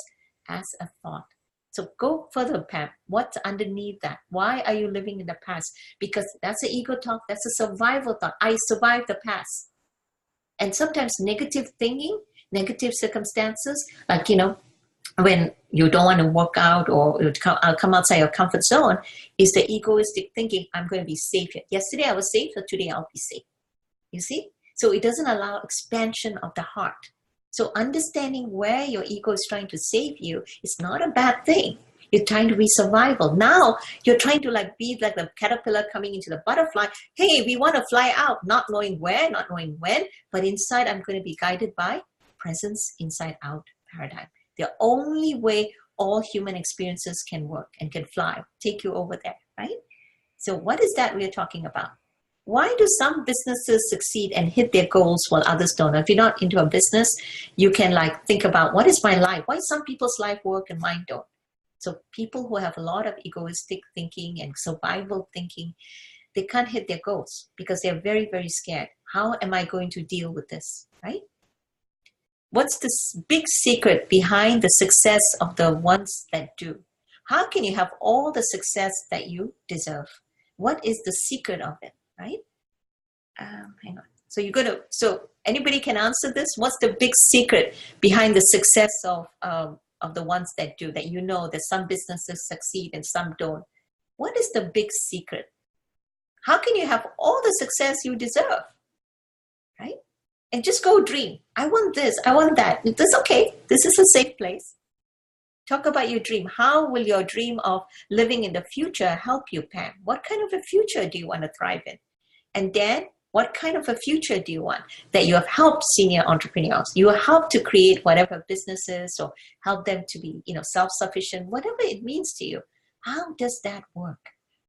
as a thought. So go further, Pam. What's underneath that? Why are you living in the past? Because that's an ego talk. That's a survival thought. I survived the past. And sometimes negative thinking, negative circumstances, like, when you don't want to work out or come outside your comfort zone, is the egoistic thinking, I'm going to be safe here. Yesterday I was safe, so today I'll be safe. You see? So it doesn't allow expansion of the heart. So understanding where your ego is trying to save you is not a bad thing. You're trying to be survival. Now you're trying to be like the caterpillar coming into the butterfly. Hey, we want to fly out, not knowing where, not knowing when, but inside I'm going to be guided by presence inside out paradigm. The only way all human experiences can work and can fly, take you over there, right? So what is that we're talking about? Why do some businesses succeed and hit their goals while others don't? If you're not into a business, you can think about, what is my life? Why some people's life work and mine don't? So people who have a lot of egoistic thinking and survival thinking, they can't hit their goals because they're very, very scared. How am I going to deal with this, right? What's the big secret behind the success of the ones that do? How can you have all the success that you deserve? What is the secret of it, right? Hang on. So anybody can answer this? What's the big secret behind the success of the ones that do, that that some businesses succeed and some don't? What is the big secret? How can you have all the success you deserve, right? And just go dream. I want this. I want that. That's okay. This is a safe place. Talk about your dream. How will your dream of living in the future help you, Pam? What kind of a future do you want to thrive in? And Dan, what kind of a future do you want? That you have helped senior entrepreneurs. You have helped to create whatever businesses or help them to be, self-sufficient, whatever it means to you. How does that work?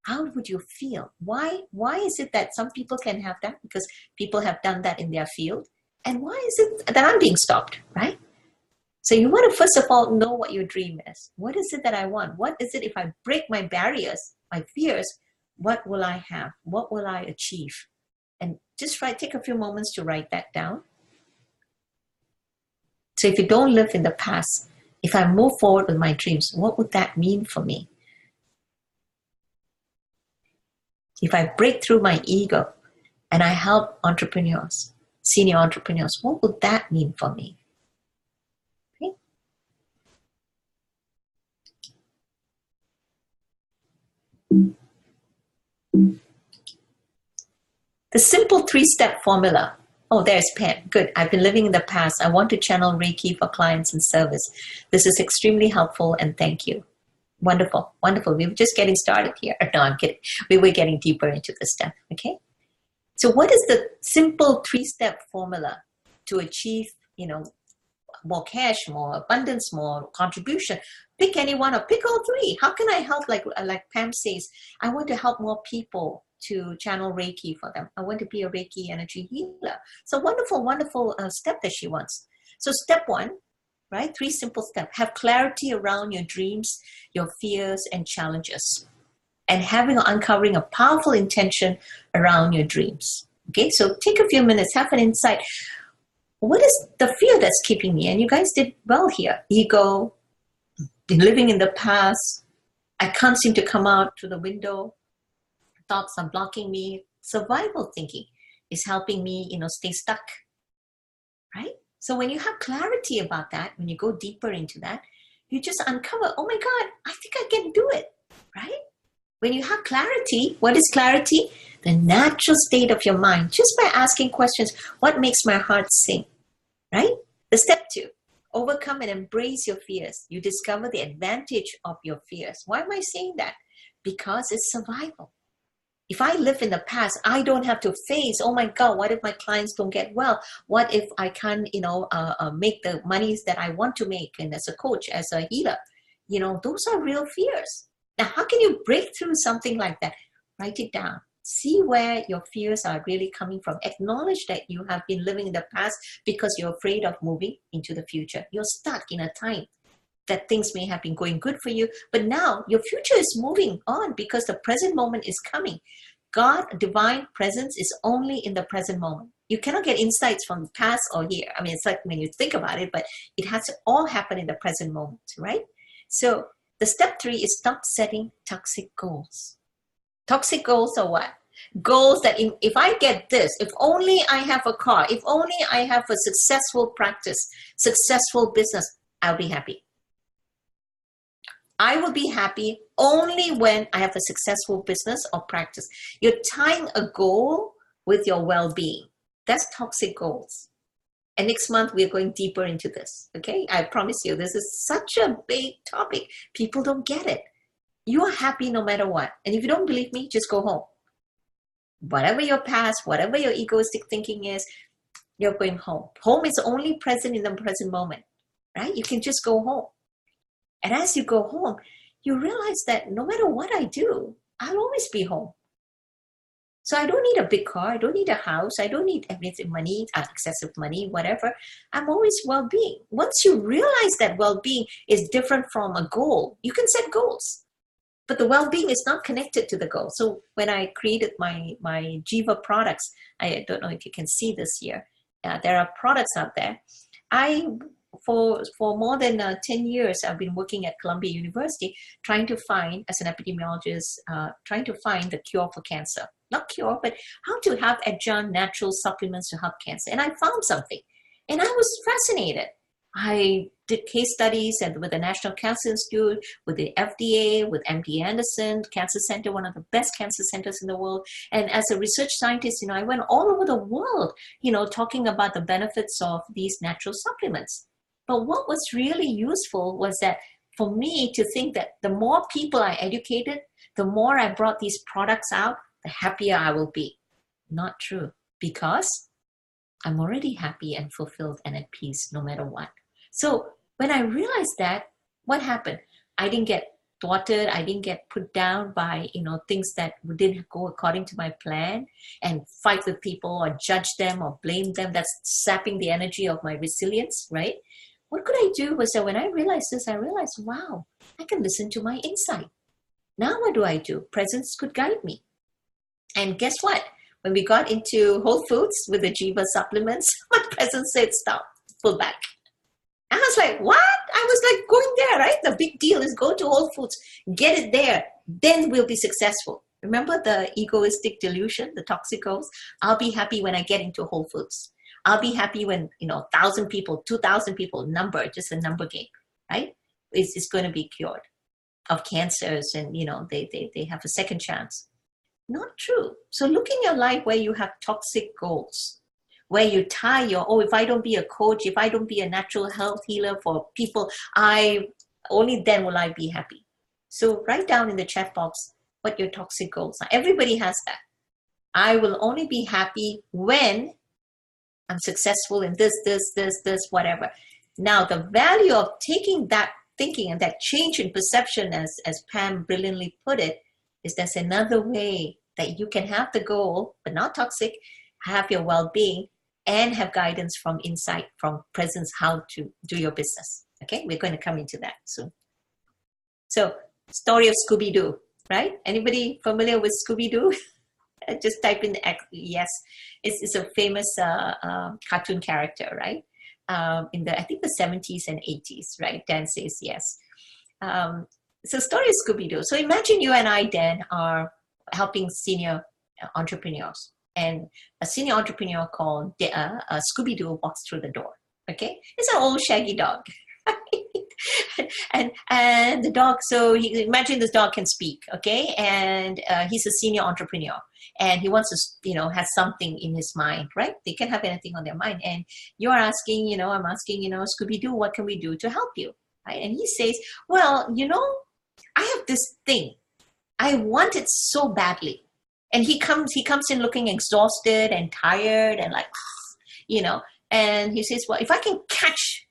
How would you feel? Why is it that some people can have that? Because people have done that in their field. And why is it that I'm being stopped, right? So you want to first of all know what your dream is. What is it that I want? What is it if I break my barriers, my fears, what will I have? What will I achieve? And just take a few moments to write that down. So if you don't live in the past, if I move forward with my dreams, what would that mean for me? If I break through my ego and I help entrepreneurs, senior entrepreneurs, what would that mean for me? The simple 3-step formula. Oh, there's Pam. Good. I've been living in the past. I want to channel Reiki for clients and service. This is extremely helpful and thank you. Wonderful. Wonderful. We were just getting started here. No, I'm kidding. We were getting deeper into this stuff. Okay. So what is the simple 3-step formula to achieve, more cash, more abundance, more contribution? Pick any one or pick all 3. How can I help? Like Pam says, I want to help more people to channel Reiki for them. I want to be a Reiki energy healer. So wonderful, wonderful step that she wants. So step 1, right? 3 simple steps. Have clarity around your dreams, your fears, and challenges. And uncovering a powerful intention around your dreams. Okay, so take a few minutes, have an insight. What is the fear that's keeping me? And you guys did well here. Ego, living in the past. I can't seem to come out to the window. Thoughts are blocking me. Survival thinking is helping me, stay stuck, right? So when you have clarity about that, when you go deeper into that, you just uncover, oh my God, I think I can do it, right? When you have clarity, what is clarity? The natural state of your mind, just by asking questions, what makes my heart sing, right? The step 2, overcome and embrace your fears. You discover the advantage of your fears. Why am I saying that? Because it's survival. If I live in the past, I don't have to face, oh my God, what if my clients don't get well? What if I can't, make the monies that I want to make? And as a coach, as a healer, those are real fears. Now, how can you break through something like that? Write it down. See where your fears are really coming from. Acknowledge that you have been living in the past because you're afraid of moving into the future. You're stuck in a time that things may have been going good for you, but now your future is moving on because the present moment is coming. God, divine presence is only in the present moment. You cannot get insights from the past or here. I mean, it's like when you think about it, but it has to all happen in the present moment, right? So the step 3 is stop setting toxic goals. Toxic goals are what? Goals that if I get this, if only I have a car, if only I have a successful practice, successful business, I'll be happy. I will be happy only when I have a successful business or practice. You're tying a goal with your well-being. That's toxic goals. And next month, we're going deeper into this, okay? I promise you, this is such a big topic. People don't get it. You are happy no matter what. And if you don't believe me, just go home. Whatever your past, whatever your egoistic thinking is, you're going home. Home is only present in the present moment, right? You can just go home. And as you go home, you realize that no matter what I do, I'll always be home. So I don't need a big car. I don't need a house. I don't need everything, money, excessive money, whatever. I'm always well-being. Once you realize that well-being is different from a goal, you can set goals. But the well-being is not connected to the goal. So when I created my Jiva products, I don't know if you can see this here. There are products out there. For more than 10 years, I've been working at Columbia University, trying to find, as an epidemiologist, trying to find the cure for cancer. Not cure, but how to have adjunct natural supplements to help cancer. And I found something. And I was fascinated. I did case studies with the National Cancer Institute, with the FDA, with MD Anderson Cancer Center, one of the best cancer centers in the world. And as a research scientist, I went all over the world, talking about the benefits of these natural supplements. But what was really useful was that for me to think that the more people I educated, the more I brought these products out, the happier I will be. Not true, because I'm already happy and fulfilled and at peace no matter what. So when I realized that, what happened? I didn't get thwarted. I didn't get put down by, things that didn't go according to my plan, and fight with people or judge them or blame them. That's sapping the energy of my resilience, right? What could I do was that when I realized this, I realized, wow, I can listen to my insight. Now what do? Presence could guide me. And guess what? When we got into Whole Foods with the Jiva supplements, my presence said, stop, pull back. I was like, what? I was like going there, right? The big deal is go to Whole Foods, get it there, then we'll be successful. Remember the egoistic delusion, the toxic goals? I'll be happy when I get into Whole Foods. I'll be happy when, 1,000 people, 2,000 people, just a number game, right? It's going to be cured of cancers, and, they have a second chance. Not true. So look in your life where you have toxic goals, where you tie if I don't be a coach, if I don't be a natural health healer for people, only then will I be happy. So write down in the chat box what your toxic goals are. Everybody has that. I will only be happy when I'm successful in this, whatever. Now, the value of taking that thinking and that change in perception, as Pam brilliantly put it, is there's another way that you can have the goal, but not toxic, have your well-being, and have guidance from insight, from presence, how to do your business. Okay, we're going to come into that soon. So, story of Scooby-Doo, right? Anybody familiar with Scooby-Doo? Just type in yes. It's a famous cartoon character, right? In I think the 70s and 80s, right? Dan says yes. So story of Scooby-Doo. So imagine you and I, Dan, are helping senior entrepreneurs. And a senior entrepreneur called Scooby-Doo walks through the door. Okay? It's an old shaggy dog. and the dog, so imagine this dog can speak, okay? And he's a senior entrepreneur. And he wants to, has something in his mind, right? They can have anything on their mind. And you're asking, I'm asking, Scooby-Doo, what can we do to help you? Right? And he says, well, I have this thing. I want it so badly. And he comes in looking exhausted and tired and like, and he says, well, if I can catch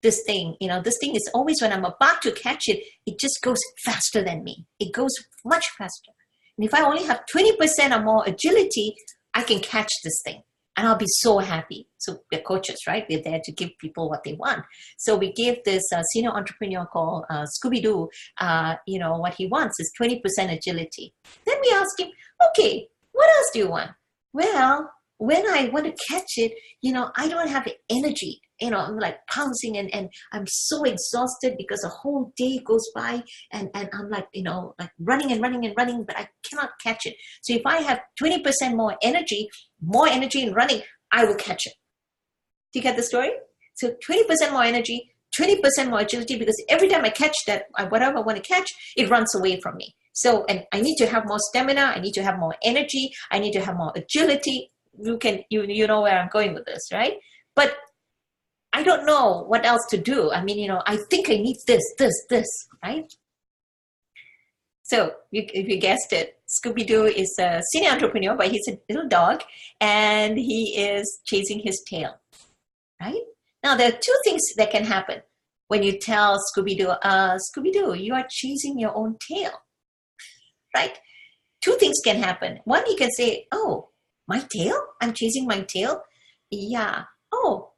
this thing, this thing is always when I'm about to catch it, it just goes faster than me. It goes much faster. And if I only have 20% or more agility, I can catch this thing and I'll be so happy. So we're coaches, right? We're there to give people what they want. So we give this senior entrepreneur called Scooby-Doo, what he wants is 20% agility. Then we ask him, okay, what else do you want? Well, when I want to catch it, I don't have energy. I'm like pouncing and I'm so exhausted because a whole day goes by and I'm like, like running and running and running, but I cannot catch it. So if I have 20% more energy in running, I will catch it. Do you get the story? So 20% more energy, 20% more agility, because every time I catch that, whatever I want to catch, it runs away from me. So, and I need to have more stamina. I need to have more energy. I need to have more agility. You know where I'm going with this, right? But I don't know what else to do. I mean, I think I need this, right? So if you guessed it, Scooby-Doo is a senior entrepreneur, but he's a little dog and he is chasing his tail, right? Now, there are two things that can happen when you tell Scooby-Doo, Scooby-Doo, you are chasing your own tail, right? Two things can happen. One, he can say, oh, my tail? I'm chasing my tail? Yeah. Oh,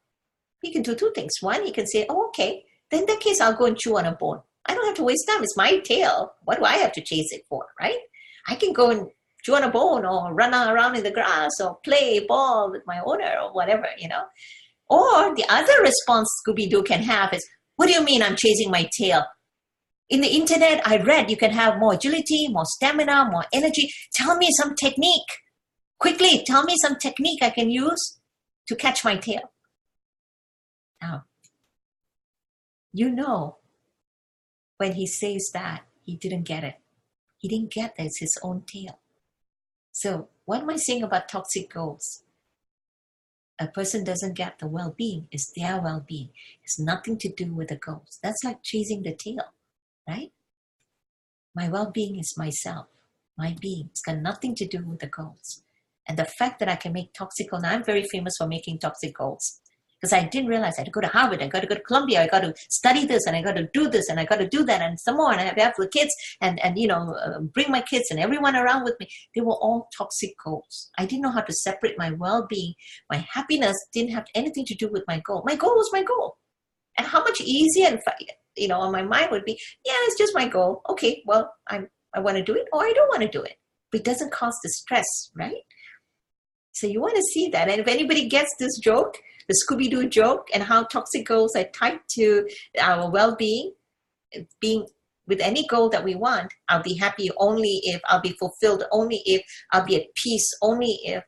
he can do two things. One, he can say, oh, okay, then in that case, I'll go and chew on a bone. I don't have to waste time. It's my tail. What do I have to chase it for, right? I can go and chew on a bone or run around in the grass or play ball with my owner or whatever, Or the other response Scooby-Doo can have is, what do you mean I'm chasing my tail? In the internet, I read you can have more agility, more stamina, more energy. Tell me some technique. Quickly, tell me some technique I can use to catch my tail. Now, when he says that, he didn't get it. He didn't get that it's his own tail. So what am I saying about toxic goals? A person doesn't get the well-being. It's their well-being. It's nothing to do with the goals. That's like chasing the tail. right? My well-being is myself. My being. It's got nothing to do with the goals. And the fact that I can make toxic goals, now I'm very famous for making toxic goals because I didn't realize I had to go to Harvard, I got to go to Columbia, I got to study this, and I got to do this, and I got to do that, and some more, and I have to have the kids, and bring my kids and everyone around with me. They were all toxic goals. I didn't know how to separate my well-being. My happiness didn't have anything to do with my goal. My goal was my goal. And how much easier and on my mind would be, yeah, it's just my goal. Okay, well, I want to do it, or I don't want to do it. But it doesn't cause the stress, right? So you want to see that. And if anybody gets this joke, the Scooby-Doo joke, and how toxic goals are tied to our well-being, being with any goal that we want, I'll be happy only if, I'll be fulfilled only if, I'll be at peace only if,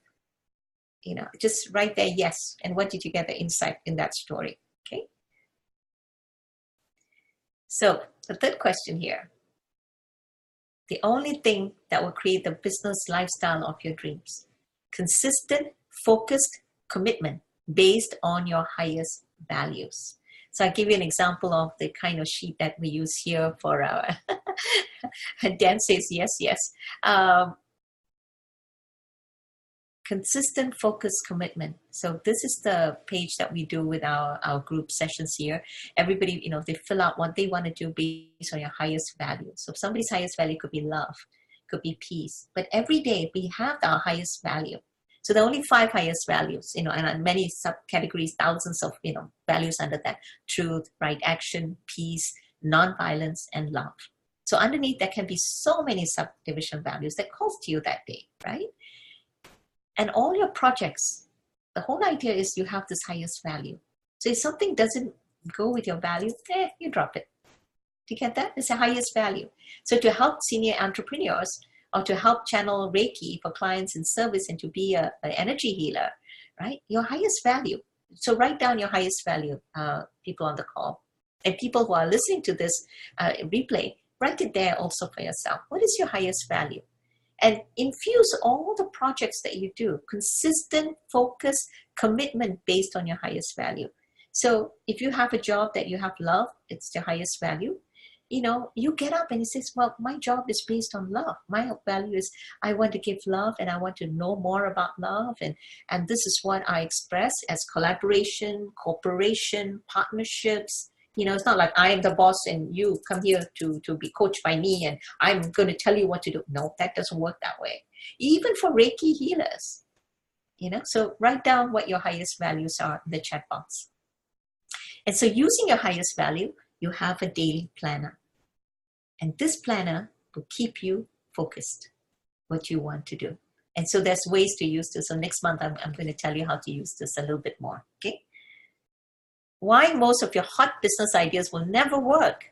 just right there, yes. And what did you get the insight in that story? Okay. So the third question here. The only thing that will create the business lifestyle of your dreams. Consistent, focused commitment based on your highest values. So I'll give you an example of the kind of sheet that we use here for our, Dan says yes, yes. Consistent, focused commitment. So this is the page that we do with our group sessions here. Everybody, they fill out what they want to do based on your highest value. So somebody's highest value could be love, could be peace. But every day we have our highest value. So there are only 5 highest values, and many subcategories, thousands of, values under that. Truth, right action, peace, non-violence, and love. So underneath there can be so many subdivision values that calls to you that day, right? And all your projects, the whole idea is you have this highest value. So if something doesn't go with your value, you drop it. Do you get that? It's the highest value. So to help senior entrepreneurs or to help channel Reiki for clients in service and to be an energy healer, right? Your highest value. So write down your highest value, people on the call. And people who are listening to this replay, write it there also for yourself. What is your highest value? And infuse all the projects that you do, consistent, focused, commitment based on your highest value. So if you have a job that you have love, it's your highest value. You get up and you say, well, my job is based on love. My value is I want to give love and I want to know more about love. And this is what I express as collaboration, cooperation, partnerships. It's not like I am the boss and you come here to be coached by me and I'm going to tell you what to do. No, that doesn't work that way. Even for Reiki healers, so write down what your highest values are in the chat box. And so using your highest value, you have a daily planner. And this planner will keep you focused, what you want to do. And so there's ways to use this. So next month, I'm going to tell you how to use this a little bit more, okay? Why most of your hot business ideas will never work.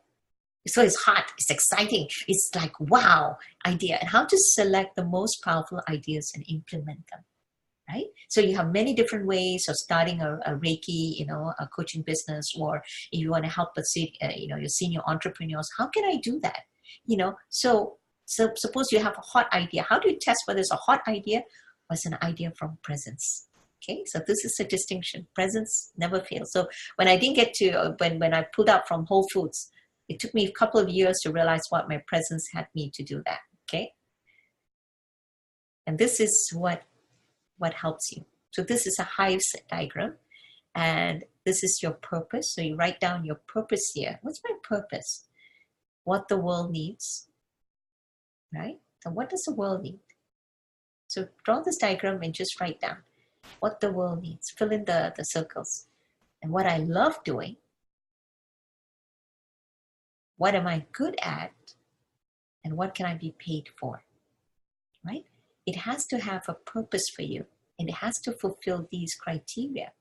So it's hot, it's exciting, it's like, wow, idea. And how to select the most powerful ideas and implement them, right? So you have many different ways of starting a Reiki, a coaching business, or if you want to help, your senior entrepreneurs, how can I do that? So suppose you have a hot idea. How do you test whether it's a hot idea or it's an idea from presence? Okay, so this is a distinction. Presence never fails. So when I didn't get to, when I pulled out from Whole Foods, it took me a couple of years to realize what my presence had me to do that, okay? And this is what helps you. So this is a hive diagram, and this is your purpose. So you write down your purpose here. What's my purpose? What the world needs, right? So what does the world need? So draw this diagram and just write down what the world needs. Fill in the circles. And what I love doing. What am I good at? And what can I be paid for? Right? It has to have a purpose for you. And it has to fulfill these criteria.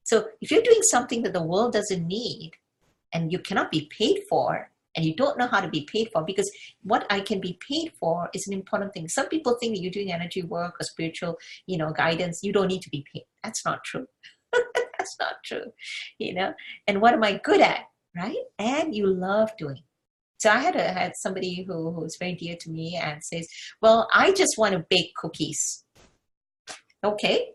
So if you're doing something that the world doesn't need and you cannot be paid for, and you don't know how to be paid for, because what I can be paid for is an important thing. Some people think that you're doing energy work or spiritual, guidance, you don't need to be paid. That's not true. That's not true, And what am I good at, right? And you love doing. So I had somebody who's very dear to me and says, well, I just want to bake cookies. Okay,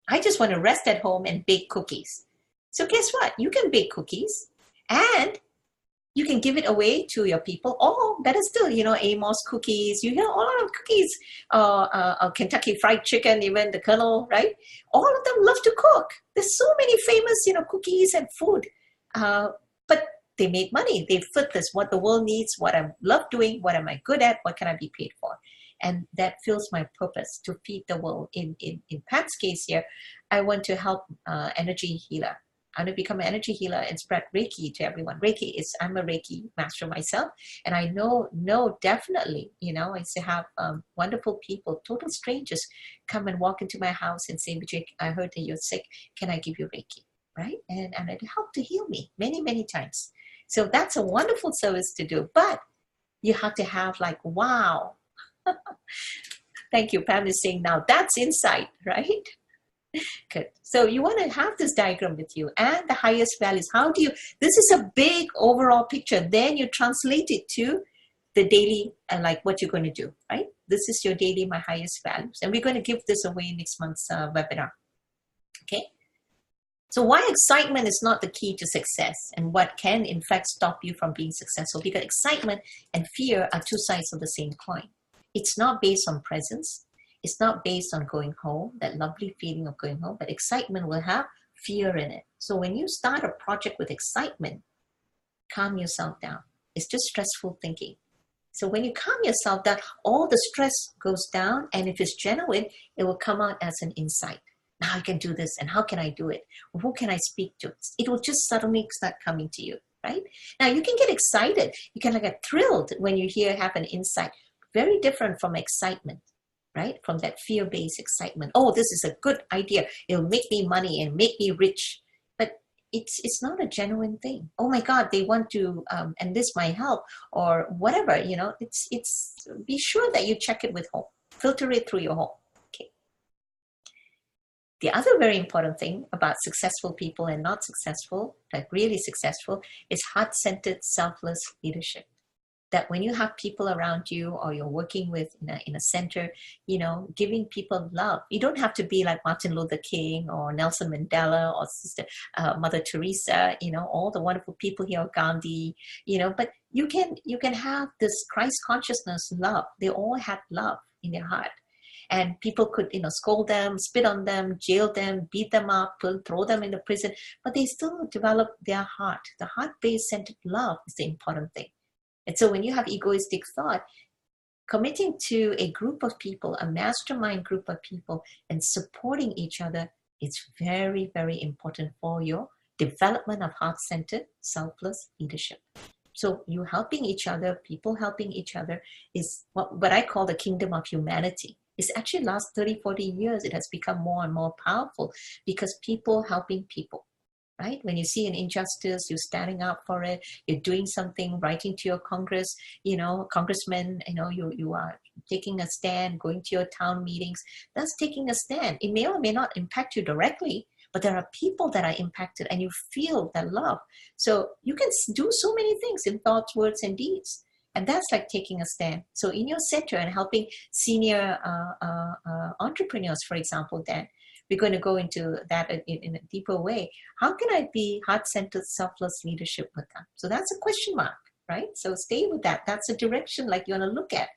I just want to rest at home and bake cookies. So guess what? You can bake cookies and You can give it away to your people, or better still, Amos cookies. You hear all of cookies, Kentucky Fried Chicken, even the Colonel, right? All of them love to cook. There's so many famous, cookies and food, but they make money. They fit this, what the world needs, what I love doing, what am I good at, what can I be paid for? And that fills my purpose to feed the world. In Pat's case here, I want to help energy healer. I want to become an energy healer and spread Reiki to everyone. I'm a Reiki master myself. And I know definitely, I used to have wonderful people, total strangers, come and walk into my house and say, Vijay, I heard that you're sick. Can I give you Reiki? Right? And it helped to heal me many, many times. So that's a wonderful service to do. But you have to have like, wow. Thank you. Pam is saying now that's insight, right? Good. So you want to have this diagram with you and the highest values. This is a big overall picture. Then you translate it to the daily, like what you're going to do, right? This is your daily, my highest values. And we're going to give this away next month's webinar. Okay. So why excitement is not the key to success, and what can in fact stop you from being successful? Because excitement and fear are two sides of the same coin. It's not based on presence. It's not based on going home, that lovely feeling of going home, but excitement will have fear in it. So when you start a project with excitement, calm yourself down. It's just stressful thinking. So when you calm yourself down, all the stress goes down, and if it's genuine, it will come out as an insight. Now I can do this, and how can I do it? Who can I speak to? It will just suddenly start coming to you, right? Now you can get excited. You can get thrilled when you have an insight. Very different from excitement. Right? From that fear-based excitement. Oh, this is a good idea. It'll make me money and make me rich. But it's not a genuine thing. Oh my God, they want to, and this might help, or whatever, it's be sure that you check it with home. Filter it through your home. Okay. The other very important thing about successful people and not successful, like really successful, is heart-centered, selfless leadership. That when you have people around you, or you're working with in a center, giving people love. You don't have to be like Martin Luther King or Nelson Mandela or Mother Teresa, all the wonderful people here, Gandhi, but you can have this Christ consciousness love. They all had love in their heart. And people could, scold them, spit on them, jail them, beat them up, throw them in the prison, but they still develop their heart. The heart-based centered love is the important thing. And so when you have egoistic thought, committing to a group of people, a mastermind group of people, and supporting each other is very, very important for your development of heart-centered, selfless leadership. So you helping each other, people helping each other is what I call the kingdom of humanity. It's actually last 30, 40 years, it has become more and more powerful because people helping people. Right? When you see an injustice, you're standing up for it, you're doing something, writing to your congressman, you are taking a stand, going to your town meetings. That's taking a stand. It may or may not impact you directly, but there are people that are impacted and you feel that love. So you can do so many things in thoughts, words, and deeds. And that's like taking a stand. So in your center and helping senior entrepreneurs, for example, then, we're going to go into that in a deeper way. How can I be heart-centered, selfless leadership with them? So that's a question mark, right? So stay with that. That's a direction like you want to look at.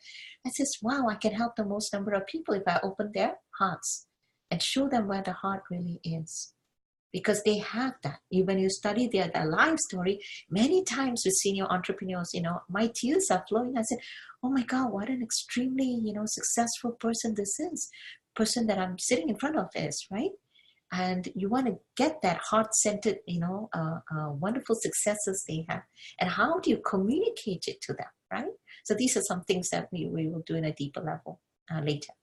I says, wow, I can help the most number of people if I open their hearts and show them where the heart really is. Because they have that. When you study their life story, many times with senior entrepreneurs, my tears are flowing. I said, oh my God, what an extremely, successful person this is. Person that I'm sitting in front of is, right? And you want to get that heart-centered, wonderful successes they have. And how do you communicate it to them, right? So these are some things that we will do in a deeper level later.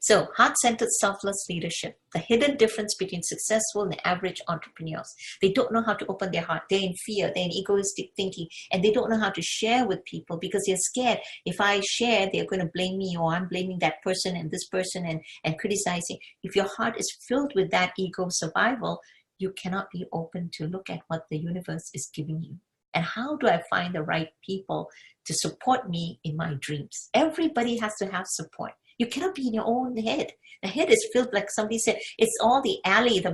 So heart-centered, selfless leadership, the hidden difference between successful and average entrepreneurs. They don't know how to open their heart. They're in fear, they're in egoistic thinking, and they don't know how to share with people because they're scared. If I share, they're going to blame me, or I'm blaming that person and this person and criticizing. If your heart is filled with that ego survival, you cannot be open to look at what the universe is giving you. And how do I find the right people to support me in my dreams? Everybody has to have support. You cannot be in your own head. The head is filled, like somebody said, it's all the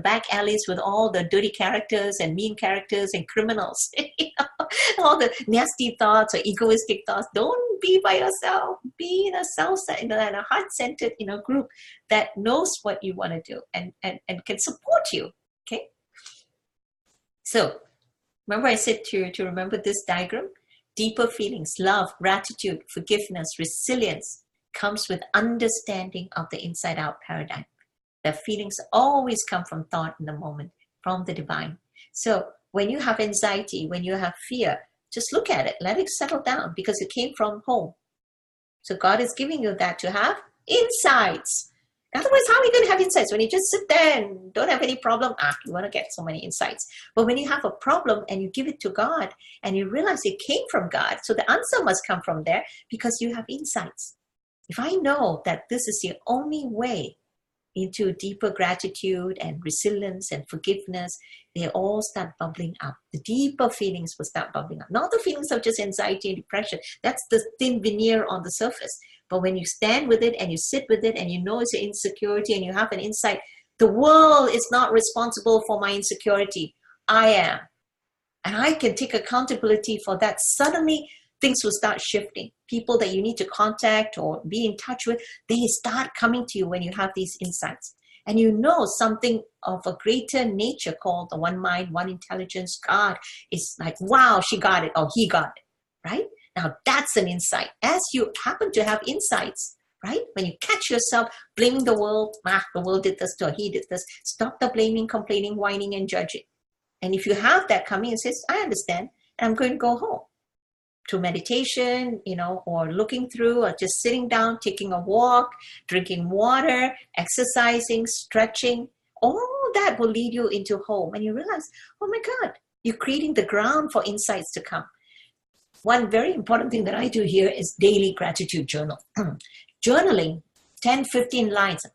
back alleys with all the dirty characters and mean characters and criminals. all the nasty thoughts or egoistic thoughts. Don't be by yourself. Be in a in a heart-centered, group that knows what you want to do and can support you. Okay. So remember I said to remember this diagram? Deeper feelings, love, gratitude, forgiveness, resilience comes with understanding of the inside-out paradigm. The feelings always come from thought in the moment, from the divine. So when you have anxiety, when you have fear, just look at it, let it settle down because it came from home. So God is giving you that to have insights. Otherwise, how are you going to have insights? When you just sit there and don't have any problem, you want to get so many insights. But when you have a problem and you give it to God and you realize it came from God, so the answer must come from there because you have insights. If I know that this is the only way into deeper gratitude and resilience and forgiveness, they all start bubbling up. The deeper feelings will start bubbling up. Not the feelings of just anxiety and depression. That's the thin veneer on the surface. But when you stand with it and you sit with it and you know it's your insecurity and you have an insight, the world is not responsible for my insecurity. I am. And I can take accountability for that. Suddenly, things will start shifting. People that you need to contact or be in touch with, they start coming to you when you have these insights. And you know something of a greater nature called the one mind, one intelligence, God is like, wow, she got it or he got it, right? Now that's an insight. As you happen to have insights, right? When you catch yourself blaming the world did this or he did this, stop the blaming, complaining, whining, and judging. And if you have that coming and says, I understand, and I'm going to go home. To meditation, or looking through, or just sitting down, taking a walk, drinking water, exercising, stretching, all that will lead you into home. And you realize, oh my God, you're creating the ground for insights to come. One very important thing that I do here is daily gratitude journal. Journaling, 10, 15 lines.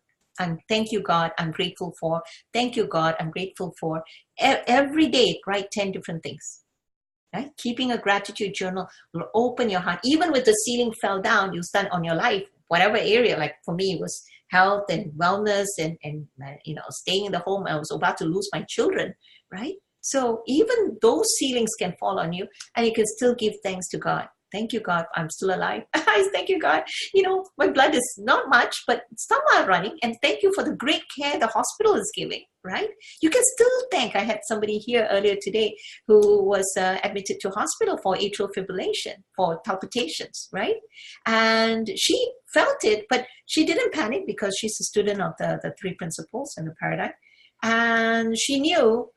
And thank you, God, I'm grateful for. Thank you, God, I'm grateful for. Every day, write 10 different things. Right? Keeping a gratitude journal will open your heart. Even with the ceiling fell down, you stand on your life, whatever area. Like for me, it was health and wellness and staying in the home. I was about to lose my children, right? So even those ceilings can fall on you and you can still give thanks to God. Thank you, God, I'm still alive. Thank you, God. My blood is not much, but somewhat running. And thank you for the great care the hospital is giving, right? You can still thank. I had somebody here earlier today who was admitted to hospital for atrial fibrillation, for palpitations, right? And she felt it, but she didn't panic because she's a student of the three principles and the paradigm. And she knew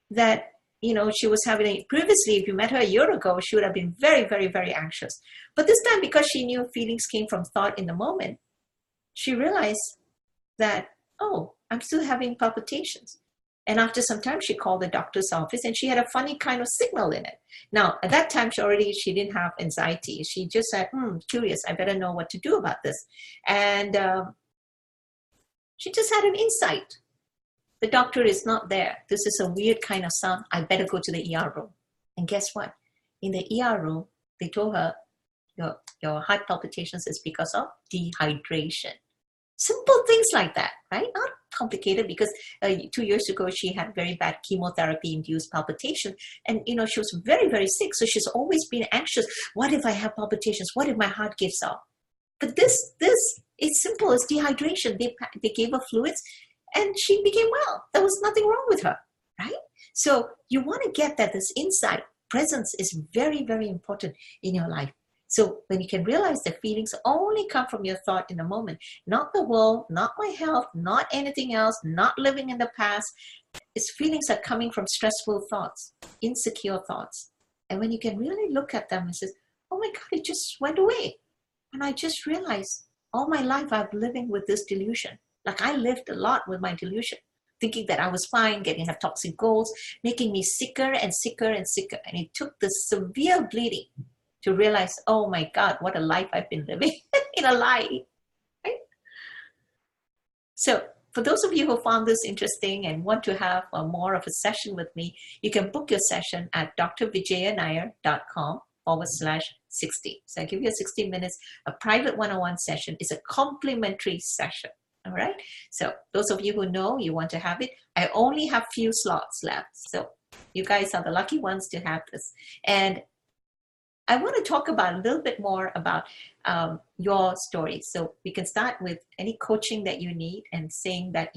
that she was having previously, if you met her a year ago, she would have been very, very, very anxious. But this time, because she knew feelings came from thought in the moment, she realized that, oh, I'm still having palpitations. And after some time, she called the doctor's office and she had a funny kind of signal in it. Now, at that time, she didn't have anxiety. She just said, curious, I better know what to do about this. And she just had an insight. The doctor is not there. This is a weird kind of sound. I better go to the ER room. And guess what? In the ER room, they told her, your heart palpitations is because of dehydration. Simple things like that, right? Not complicated because 2 years ago, she had very bad chemotherapy-induced palpitation. And, she was very, very sick. So she's always been anxious. What if I have palpitations? What if my heart gives out? But this is simple. It's dehydration. They gave her fluids. And she became well. There was nothing wrong with her, right? So you want to get that this insight, presence is very, very important in your life. So when you can realize that feelings only come from your thought in the moment, not the world, not my health, not anything else, not living in the past. Its feelings are coming from stressful thoughts, insecure thoughts. And when you can really look at them and say, oh my God, it just went away. And I just realized all my life I've been living with this delusion. Like I lived a lot with my delusion, thinking that I was fine, getting her toxic goals, making me sicker and sicker and sicker. And it took the severe bleeding to realize, oh my God, what a life I've been living in a lie. Right? So for those of you who found this interesting and want to have more of a session with me, you can book your session at drvijayanair.com/60. So I give you 60 minutes, a private one-on-one session. It's a complimentary session. All right. So those of you who know you want to have it, I only have few slots left. So you guys are the lucky ones to have this. And I want to talk about a little bit more about your story. So we can start with any coaching that you need and saying that,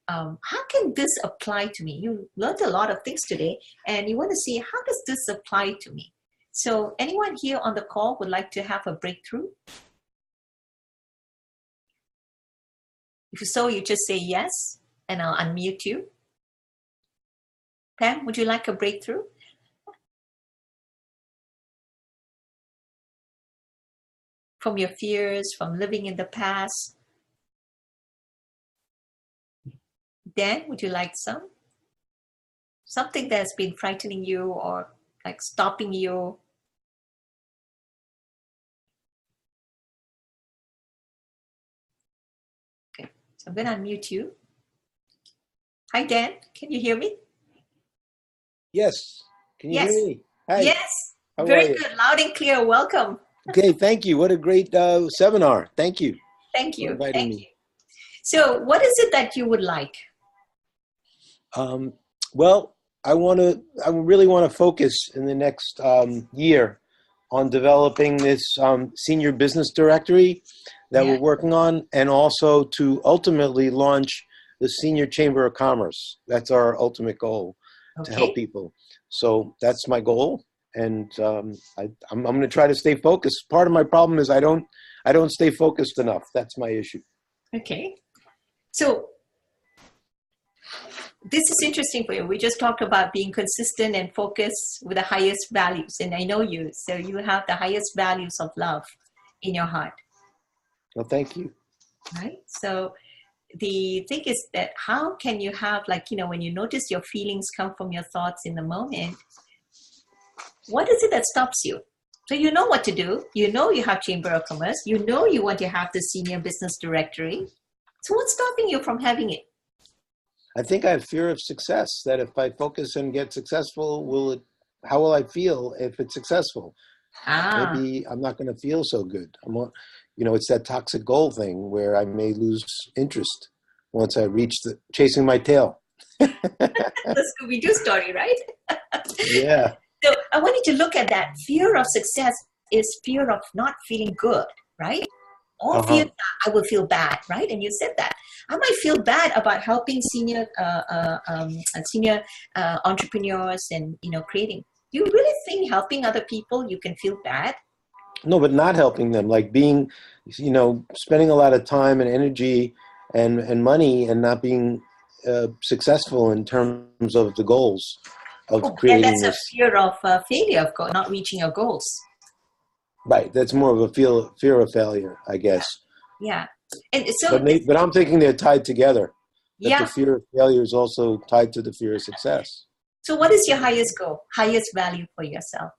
how can this apply to me? You learned a lot of things today and you want to see how does this apply to me? So anyone here on the call would like to have a breakthrough? If so, you just say yes and I'll unmute you. Pam, would you like a breakthrough? From your fears, from living in the past? Dan, would you like some? Something that's been frightening you or like stopping you? Okay, so I'm going to unmute you. Hi, Dan. Can you hear me? Yes. Can you hear me? Hi. Yes. How Very are you? good. Loud and clear. Welcome. Okay, thank you. What a great seminar. Thank you. Thank you. For inviting me. So what is it that you would like? Well, I really want to focus in the next year on developing this senior business directory that we're working on, and also to ultimately launch the Senior Chamber of Commerce. That's our ultimate goal, to help people. So that's my goal, and I'm going to try to stay focused. Part of my problem is I don't stay focused enough. That's my issue. Okay. So this is interesting for you. We just talked about being consistent and focused with the highest values. And I know you, so you have the highest values of love in your heart. Well, thank you. Right? So the thing is that how can you have, when you notice your feelings come from your thoughts in the moment, what is it that stops you? So you know what to do. You know you have Chamber of Commerce. You know you want to have the Senior Business Directory. So what's stopping you from having it? I think I have fear of success, that if I focus and get successful, how will I feel if it's successful? Maybe I'm not going to feel so good. It's that toxic goal thing where I may lose interest once I reach chasing my tail. The Scooby-Doo story, right? Yeah. So I want you to look at that. Fear of success is fear of not feeling good, right? All fear, I will feel bad, right? And you said that. I might feel bad about helping senior entrepreneurs and, creating. Do you really think helping other people, you can feel bad? No, but not helping them, like being, spending a lot of time and energy and money and not being successful in terms of the goals of creating that's this. A fear of failure, of not reaching your goals. Right. That's more of a fear of failure, I guess. Yeah. And so, but I'm thinking they're tied together. That the fear of failure is also tied to the fear of success. So what is your highest goal, highest value for yourself?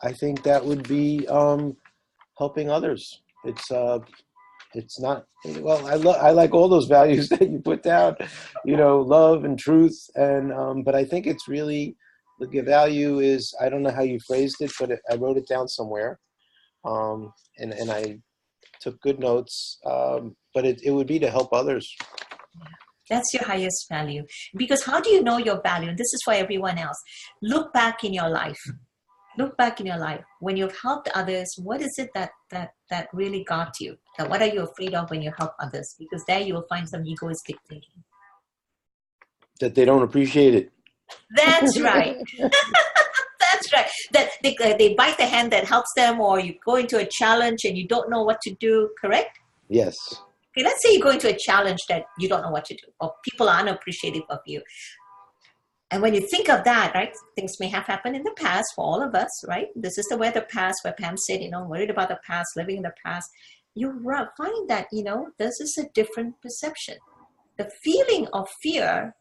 I think that would be helping others. It's not, well, I like all those values that you put down, love and truth. But I think it's really, the value is, I don't know how you phrased it, but I wrote it down somewhere. And I took good notes, but it would be to help others. That's your highest value. Because how do you know your value? And this is for everyone else. Look back in your life. Look back in your life. When you've helped others, what is it that really got you? Now, what are you afraid of when you help others? Because there you will find some egoistic thinking. That they don't appreciate it. That's right. That's right. That they bite the hand that helps them, or you go into a challenge and you don't know what to do, correct? Yes. Okay, let's say you go into a challenge that you don't know what to do, or people are unappreciative of you. And when you think of that, right, things may have happened in the past for all of us, right? This is where the past, where Pam said, worried about the past, living in the past. You find that, this is a different perception. The feeling of fear,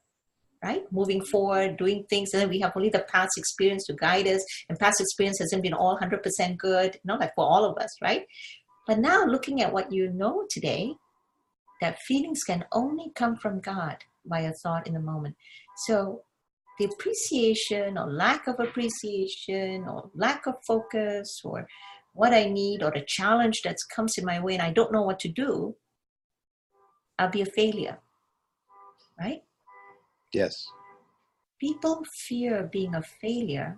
right, moving forward, doing things, and then we have only the past experience to guide us, and past experience hasn't been all 100% good, not like for all of us, right? But now looking at what you know today, that feelings can only come from God by a thought in the moment. So the appreciation or lack of appreciation or lack of focus or what I need or the challenge that comes in my way and I don't know what to do, I'll be a failure, right? Yes. People fear being a failure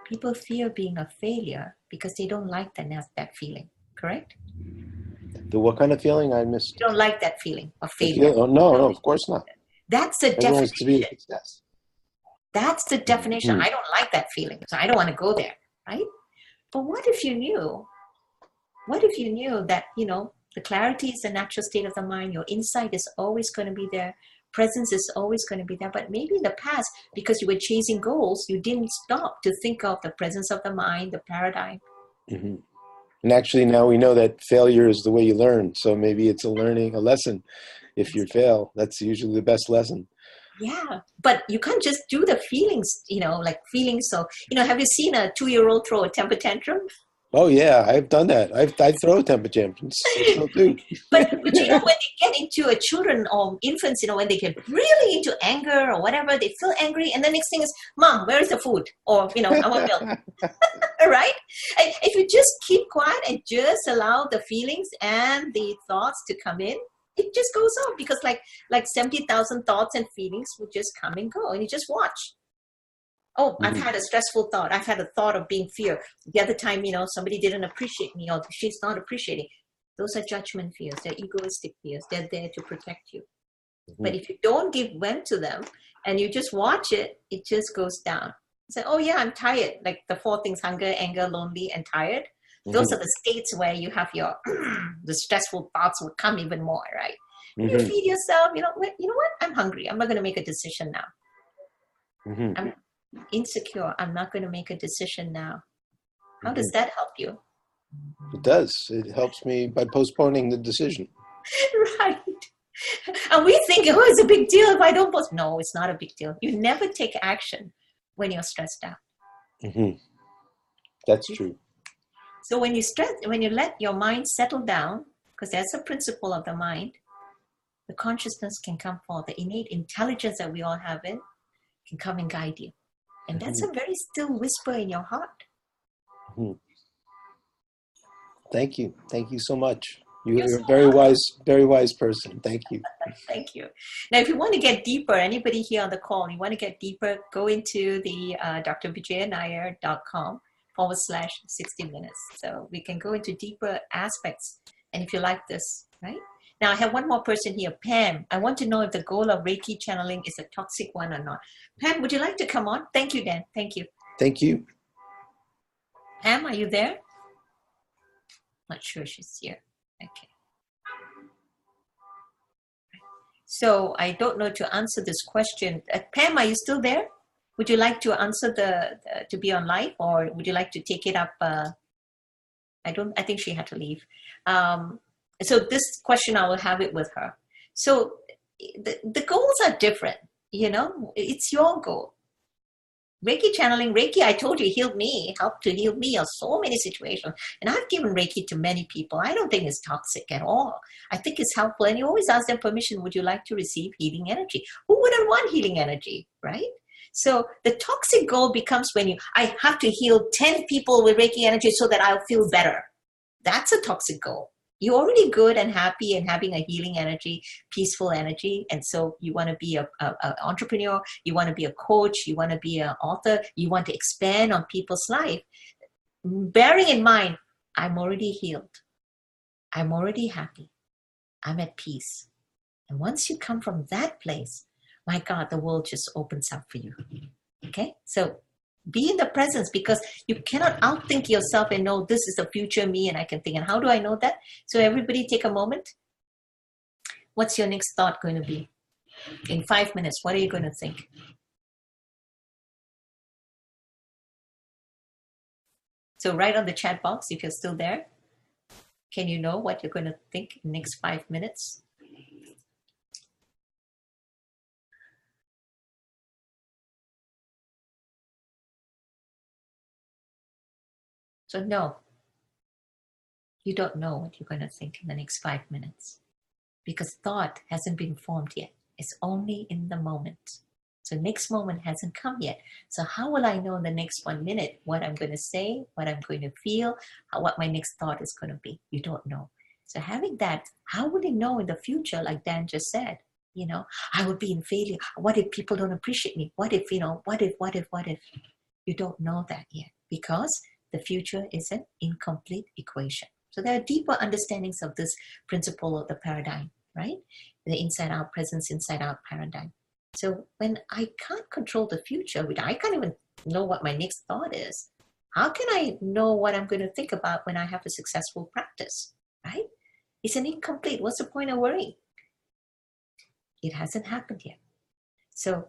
People fear being a failure because they don't like that feeling, correct? The what kind of feeling I missed? You don't like that feeling of The failure. feel? Oh, no, no, of course not. That's the Everyone wants to be a definition. success. That's the definition. Mhm. I don't like that feeling, so I don't want to go there, right? But what if you knew? What if you knew that, the clarity is the natural state of the mind, your insight is always going to be there, presence is always going to be there, but maybe in the past, because you were chasing goals, you didn't stop to think of the presence of the mind, the paradigm. Hmm. And actually, now we know that failure is the way you learn. So maybe it's a lesson. If you fail, that's usually the best lesson. Yeah, but you can't just do the feelings, like feelings. So, have you seen a 2-year-old throw a temper tantrum? Oh yeah, I've done that. I throw temper tantrums. I still do. But when they get into a children or infants, when they get really into anger or whatever, they feel angry, and the next thing is, Mom, where is the food? Or I want milk. Right? And if you just keep quiet and just allow the feelings and the thoughts to come in, it just goes on, because like 70,000 thoughts and feelings will just come and go, and you just watch. Oh, I've had a stressful thought. I've had a thought of being fear. The other time, somebody didn't appreciate me, or she's not appreciating. Those are judgment fears. They're egoistic fears. They're there to protect you. But if you don't give vent to them and you just watch it, it just goes down. You say, oh yeah, I'm tired. Like the 4 things: hunger, anger, lonely, and tired. Those are the states where you have your, the stressful thoughts will come even more, right? And you feed yourself, you know what, I'm hungry. I'm not going to make a decision now. I'm insecure. I'm not going to make a decision now. How does that help you? It does. It helps me by postponing the decision. Right. And we think, oh, it's a big deal if I don't post. No, it's not a big deal. You never take action when you're stressed out. That's true. So when you let your mind settle down, because that's a principle of the mind, the consciousness can come forth. The innate intelligence that we all have in can come and guide you. And that's a very still whisper in your heart. Thank you. Thank you so much. You're a very wise person. Thank you. Thank you. Now, if you want to get deeper, anybody here on the call, you want to get deeper, go into the drvijayanair.com/60 minutes. So we can go into deeper aspects. And if you like this, right? Now, I have one more person here, Pam. I want to know if the goal of Reiki channeling is a toxic one or not. Pam, would you like to come on? Thank you, Dan. Thank you. Thank you. Pam, are you there? Not sure she's here. Okay. So I don't know to answer this question. Pam, are you still there? Would you like to answer to be on live, or would you like to take it up? I think she had to leave. So this question, I will have it with her. So the goals are different. It's your goal. Reiki channeling, Reiki, I told you, helped to heal me of so many situations. And I've given Reiki to many people. I don't think it's toxic at all. I think it's helpful. And you always ask them permission, would you like to receive healing energy? Who wouldn't want healing energy, right? So the toxic goal becomes when I have to heal 10 people with Reiki energy so that I'll feel better. That's a toxic goal. You're already good and happy and having a healing energy, peaceful energy. And so you want to be an entrepreneur, you want to be a coach, you want to be an author, you want to expand on people's life. Bearing in mind, I'm already healed. I'm already happy. I'm at peace. And once you come from that place, my God, the world just opens up for you. Okay? So be in the presence, because you cannot outthink yourself and know this is the future me and I can think. And how do I know that? So everybody take a moment. What's your next thought going to be? In 5 minutes, what are you going to think? So write on the chat box if you're still there. Can you know what you're going to think in the next 5 minutes? So no, you don't know what you're going to think in the next 5 minutes, because thought hasn't been formed yet. It's only in the moment. So next moment hasn't come yet. So how will I know in the next 1 minute what I'm going to say, what I'm going to feel, what my next thought is going to be? You don't know. So having that, how will you know in the future, like Dan just said, I would be in failure. What if people don't appreciate me? What if? You don't know that yet because the future is an incomplete equation. So there are deeper understandings of this principle of the paradigm, right? The inside out, presence inside out paradigm. So when I can't control the future, which I can't even know what my next thought is, how can I know what I'm going to think about when I have a successful practice, right? It's an incomplete. What's the point of worrying? It hasn't happened yet. So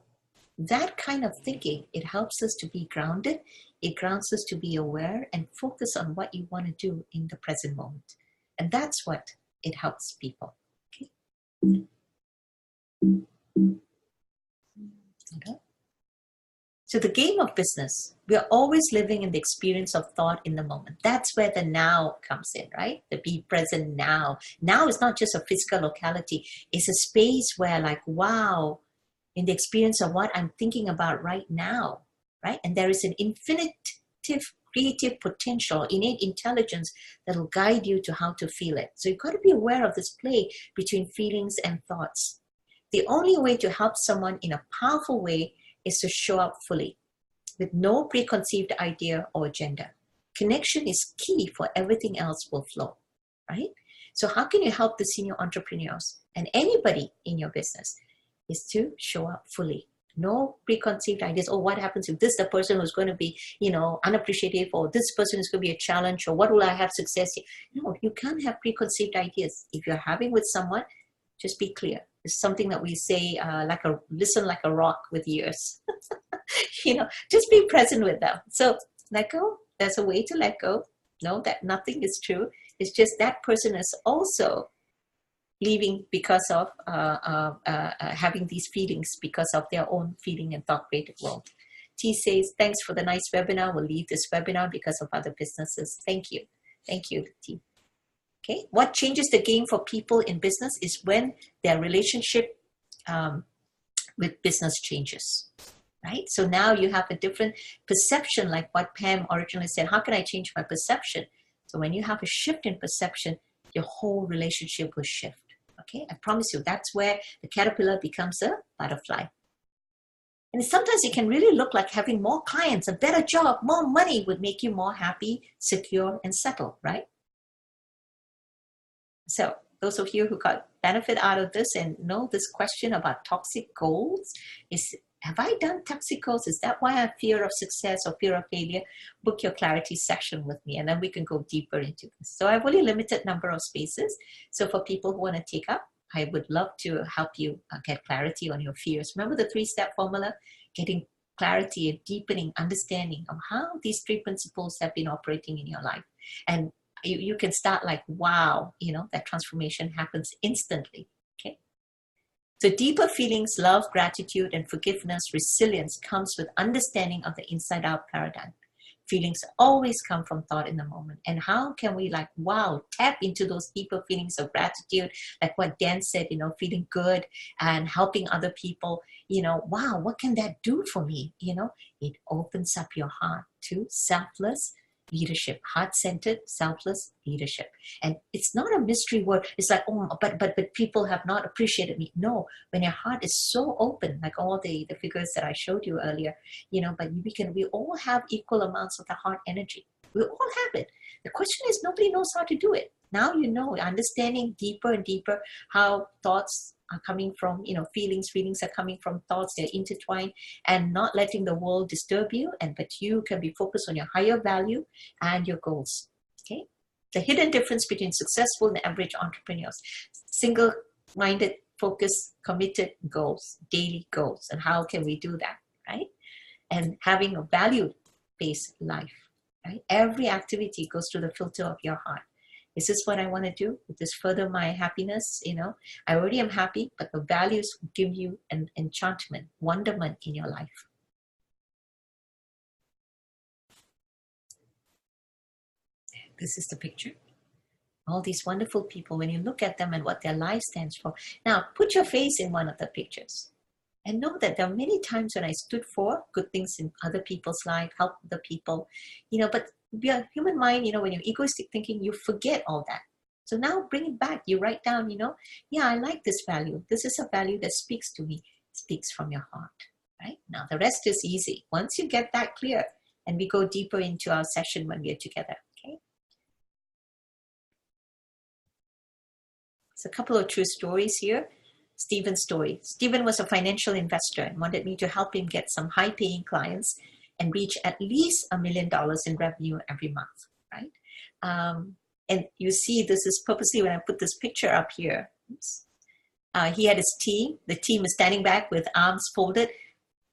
that kind of thinking, it helps us to be grounded. It grounds us to be aware and focus on what you want to do in the present moment. And that's what it helps people. Okay. Okay. So the game of business, we are always living in the experience of thought in the moment. That's where the now comes in, right? The be present now. Now is not just a physical locality. It's a space where like, wow, in the experience of what I'm thinking about right now, right? And there is an infinitive creative potential, innate intelligence that will guide you to how to feel it. So you've got to be aware of this play between feelings and thoughts. The only way to help someone in a powerful way is to show up fully with no preconceived idea or agenda. Connection is key for everything else will flow, right? So how can you help the senior entrepreneurs and anybody in your business is to show up fully. No preconceived ideas. Oh, what happens if this is the person who's going to be, unappreciative, or this person is going to be a challenge, or what will I have success in? No, you can't have preconceived ideas. If you're having with someone, just be clear. It's something that we say, listen like a rock with ears. Just be present with them. So let go. There's a way to let go. Know that nothing is true. It's just that person is also leaving because of having these feelings because of their own feeling and thought created world. T says, thanks for the nice webinar. We'll leave this webinar because of other businesses. Thank you. Thank you, T. Okay. What changes the game for people in business is when their relationship with business changes, right? So now you have a different perception, like what Pam originally said. How can I change my perception? So when you have a shift in perception, your whole relationship will shift. Okay, I promise you, that's where the caterpillar becomes a butterfly. And sometimes it can really look like having more clients, a better job, more money would make you more happy, secure, and settled, right? So those of you who got benefit out of this and know this question about toxic goals is, have I done toxic goals? Is that why I have fear of success or fear of failure? Book your clarity session with me and then we can go deeper into this. So I have only a limited number of spaces. So for people who want to take up, I would love to help you get clarity on your fears. Remember the 3-step formula? Getting clarity and deepening understanding of how these 3 principles have been operating in your life. And you can start like, wow, that transformation happens instantly. Okay. So deeper feelings, love, gratitude, and forgiveness, resilience comes with understanding of the inside out paradigm. Feelings always come from thought in the moment. And how can we tap into those deeper feelings of gratitude, like what Dan said, feeling good and helping other people, wow, what can that do for me? It opens up your heart to selfless leadership, heart-centered, selfless leadership. And it's not a mystery word. It's like, oh, but people have not appreciated me. No, when your heart is so open, like all the figures that I showed you earlier, but we all have equal amounts of the heart energy. We all have it. The question is, nobody knows how to do it. Now understanding deeper and deeper how thoughts are coming from, feelings are coming from thoughts, they're intertwined, and not letting the world disturb you, but you can be focused on your higher value and your goals. Okay. The hidden difference between successful and average entrepreneurs: single-minded, focused, committed goals, daily goals. And how can we do that, right? And having a value-based life, right? Every activity goes through the filter of your heart. Is this what I want to do? Would this further my happiness? I already am happy, but the values give you an enchantment, wonderment in your life. This is the picture. All these wonderful people, when you look at them and what their life stands for. Now, put your face in one of the pictures and know that there are many times when I stood for good things in other people's life, help other people, but your human mind, when you're egoistic thinking, you forget all that. So now bring it back. You write down, yeah, I like this value. This is a value that speaks to me. It speaks from your heart, right? Now the rest is easy. Once you get that clear, And we go deeper into our session when we are together. Okay. So a couple of true stories here. Stephen's story. Stephen was a financial investor and wanted me to help him get some high-paying clients and reach at least $1 million in revenue every month, right? And you see, this is purposely when I put this picture up here. He had his team. The team is standing back with arms folded.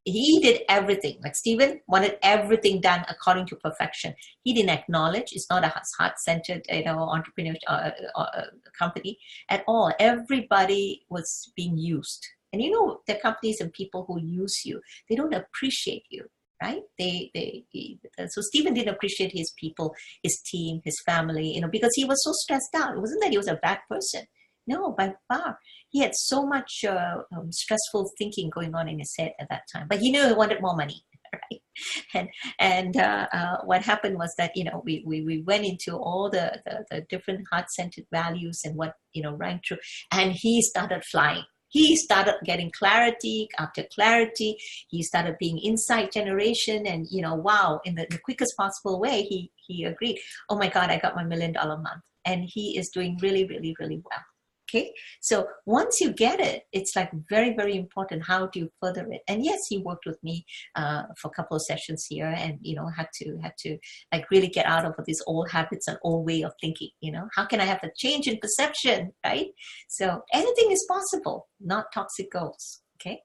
He did everything. Like Stephen wanted everything done according to perfection. He didn't acknowledge. It's not a heart-centered, entrepreneur company at all. Everybody was being used. And there are companies and people who use you. They don't appreciate you, right? So Stephen didn't appreciate his people, his team, his family, because he was so stressed out. It wasn't that he was a bad person. No, by far. He had so much stressful thinking going on in his head at that time. But he knew he wanted more money, right? And what happened was that, we went into all the different heart-centered values and what, rang true. And he started flying. He started getting clarity after clarity. He started being insight generation. And, wow, in the quickest possible way, he agreed, oh my God, I got my $1 million month. And he is doing really, really, really well. Okay, so once you get it, it's like very, very important. How do you further it? And yes, he worked with me for a couple of sessions here, and had to like really get out of these old habits and old way of thinking. How can I have a change in perception, right? So anything is possible, not toxic goals. Okay,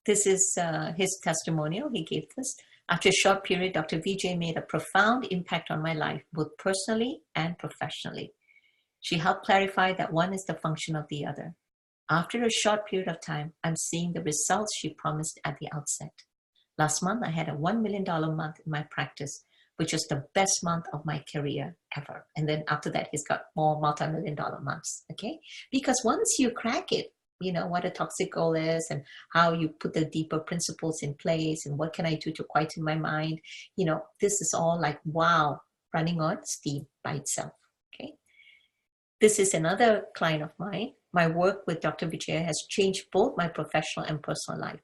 this is his testimonial. He gave this. After a short period, Dr. Vijay made a profound impact on my life, both personally and professionally. She helped clarify that one is the function of the other. After a short period of time, I'm seeing the results she promised at the outset. Last month, I had a $1 million month in my practice, which was the best month of my career ever. And then after that, he's got more multi-million-dollar months, okay? Because once you crack it, what a toxic goal is and how you put the deeper principles in place and what can I do to quieten my mind, this is all like, wow, running on steam by itself, okay? This is another client of mine. My work with Dr. Vijaya has changed both my professional and personal life.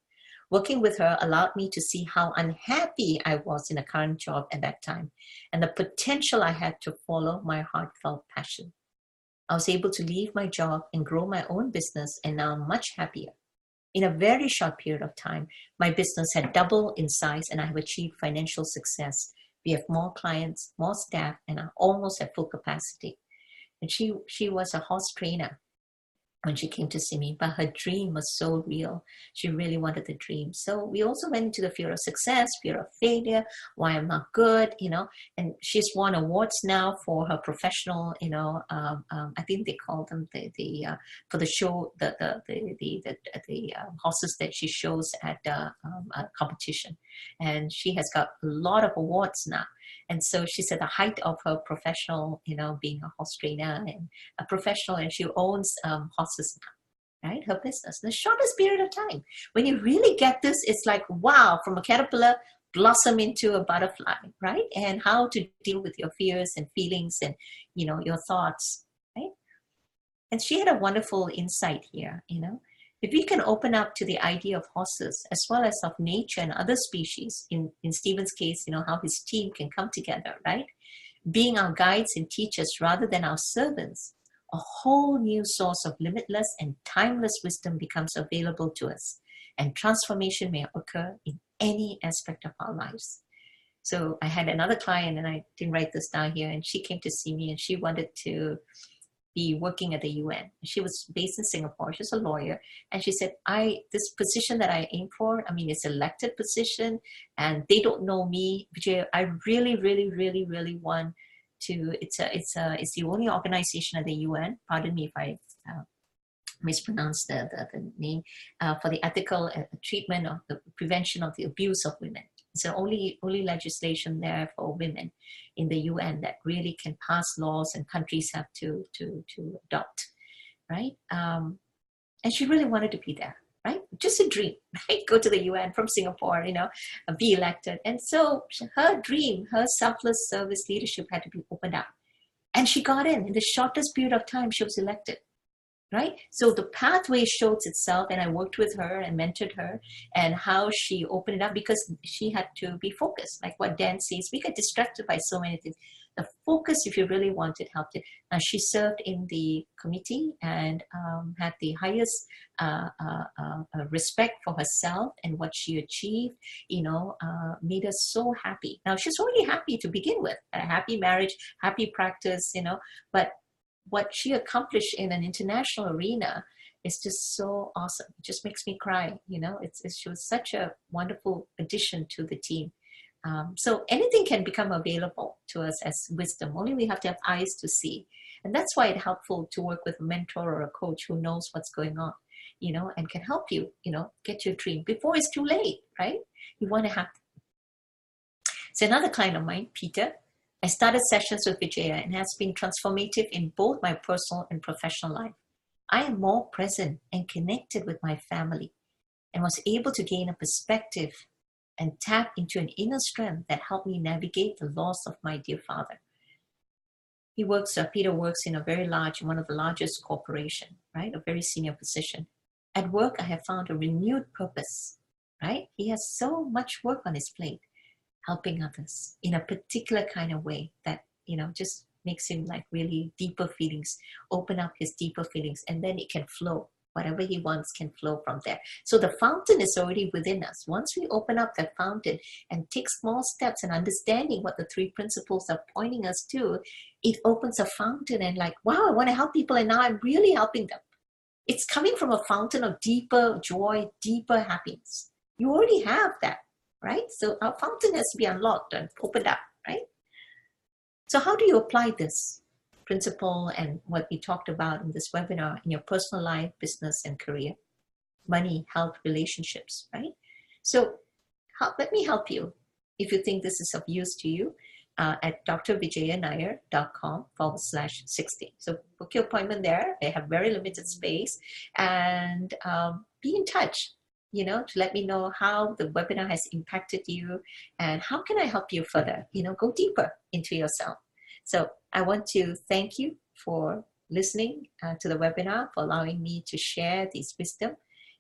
Working with her allowed me to see how unhappy I was in a current job at that time and the potential I had to follow my heartfelt passion. I was able to leave my job and grow my own business, and now I'm much happier. In a very short period of time, my business had doubled in size and I have achieved financial success. We have more clients, more staff, and are almost at full capacity. And she was a horse trainer when she came to see me, but her dream was so real. She really wanted the dream. So we also went into the fear of success, fear of failure, why I'm not good, and she's won awards now for her professional, I think they call them for the show, the horses that she shows at a competition. And she has got a lot of awards now. And so she's at the height of her professional, being a horse trainer and a professional, and she owns horses now, right? Her business in the shortest period of time. When you really get this, it's like, wow, from a caterpillar, blossom into a butterfly, right? And how to deal with your fears and feelings and, your thoughts, right? And she had a wonderful insight here, If we can open up to the idea of horses as well as of nature and other species, in Stephen's case, how his team can come together, right? Being our guides and teachers rather than our servants, a whole new source of limitless and timeless wisdom becomes available to us, and transformation may occur in any aspect of our lives. So I had another client, and I didn't write this down here, and she came to see me and she wanted to be working at the UN. She was based in Singapore. She's a lawyer. And she said, this position that I aim for, it's an elected position and they don't know me. Vijay, I really, really, really, really want to, it's the only organization at the UN, pardon me if I mispronounce the name, for the ethical treatment of the prevention of the abuse of women. It's the only legislation there for women in the UN that really can pass laws and countries have to adopt, right? And she really wanted to be there, right? Just a dream, right? Go to the UN from Singapore, be elected. And so her dream, her selfless service leadership had to be opened up. And she got in the shortest period of time she was elected. right? So the pathway shows itself, and I worked with her and mentored her, and how she opened it up, because she had to be focused. Like what Dan says, we get distracted by so many things. The focus, if you really want it, helped it. She served in the committee and had the highest respect for herself and what she achieved, made us so happy. Now, she's already happy to begin with, a happy marriage, happy practice, but what she accomplished in an international arena is just so awesome. It just makes me cry. She was such a wonderful addition to the team. So anything can become available to us as wisdom. Only we have to have eyes to see. And that's why it's helpful to work with a mentor or a coach who knows what's going on, and can help you, get your dream before it's too late, right? You want to have. So another client of mine, Peter, I started sessions with Vijaya and has been transformative in both my personal and professional life. I am more present and connected with my family, and was able to gain a perspective and tap into an inner strength that helped me navigate the loss of my dear father. Peter works in one of the largest corporation, right? A very senior position. At work, I have found a renewed purpose, right? He has so much work on his plate, helping others in a particular kind of way that, just makes him like really deeper feelings, open up his deeper feelings, and then it can flow. Whatever he wants can flow from there. So the fountain is already within us. Once we open up that fountain and take small steps and understanding what the three principles are pointing us to, it opens a fountain and like, wow, I want to help people, and now I'm really helping them. It's coming from a fountain of deeper joy, deeper happiness. You already have that, right? So our fountain has to be unlocked and opened up, right? So how do you apply this principle and what we talked about in this webinar in your personal life, business, and career? Money, health, relationships, right? So let me help you. If you think this is of use to you, at drvijayanair.com/60. So book your appointment there. They have very limited space, and be in touch, to let me know how the webinar has impacted you and how can I help you further, go deeper into yourself. So I want to thank you for listening to the webinar, for allowing me to share this wisdom.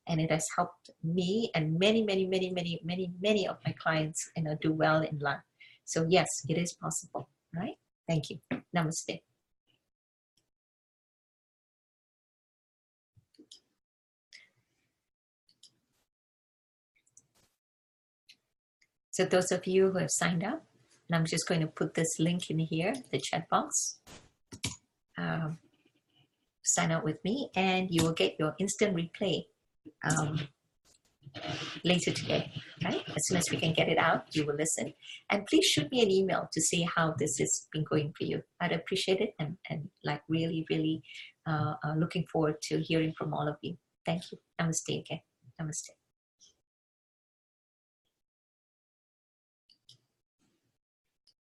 And it has helped me and many, many, many, many, many, many of my clients, do well in life. So yes, it is possible, right? Thank you. Namaste. So those of you who have signed up, and I'm just going to put this link in here, the chat box. Sign up with me and you will get your instant replay later today, right? As soon as we can get it out, you will listen. And please shoot me an email to see how this has been going for you. I'd appreciate it, and like really, really looking forward to hearing from all of you. Thank you. Namaste again. Namaste.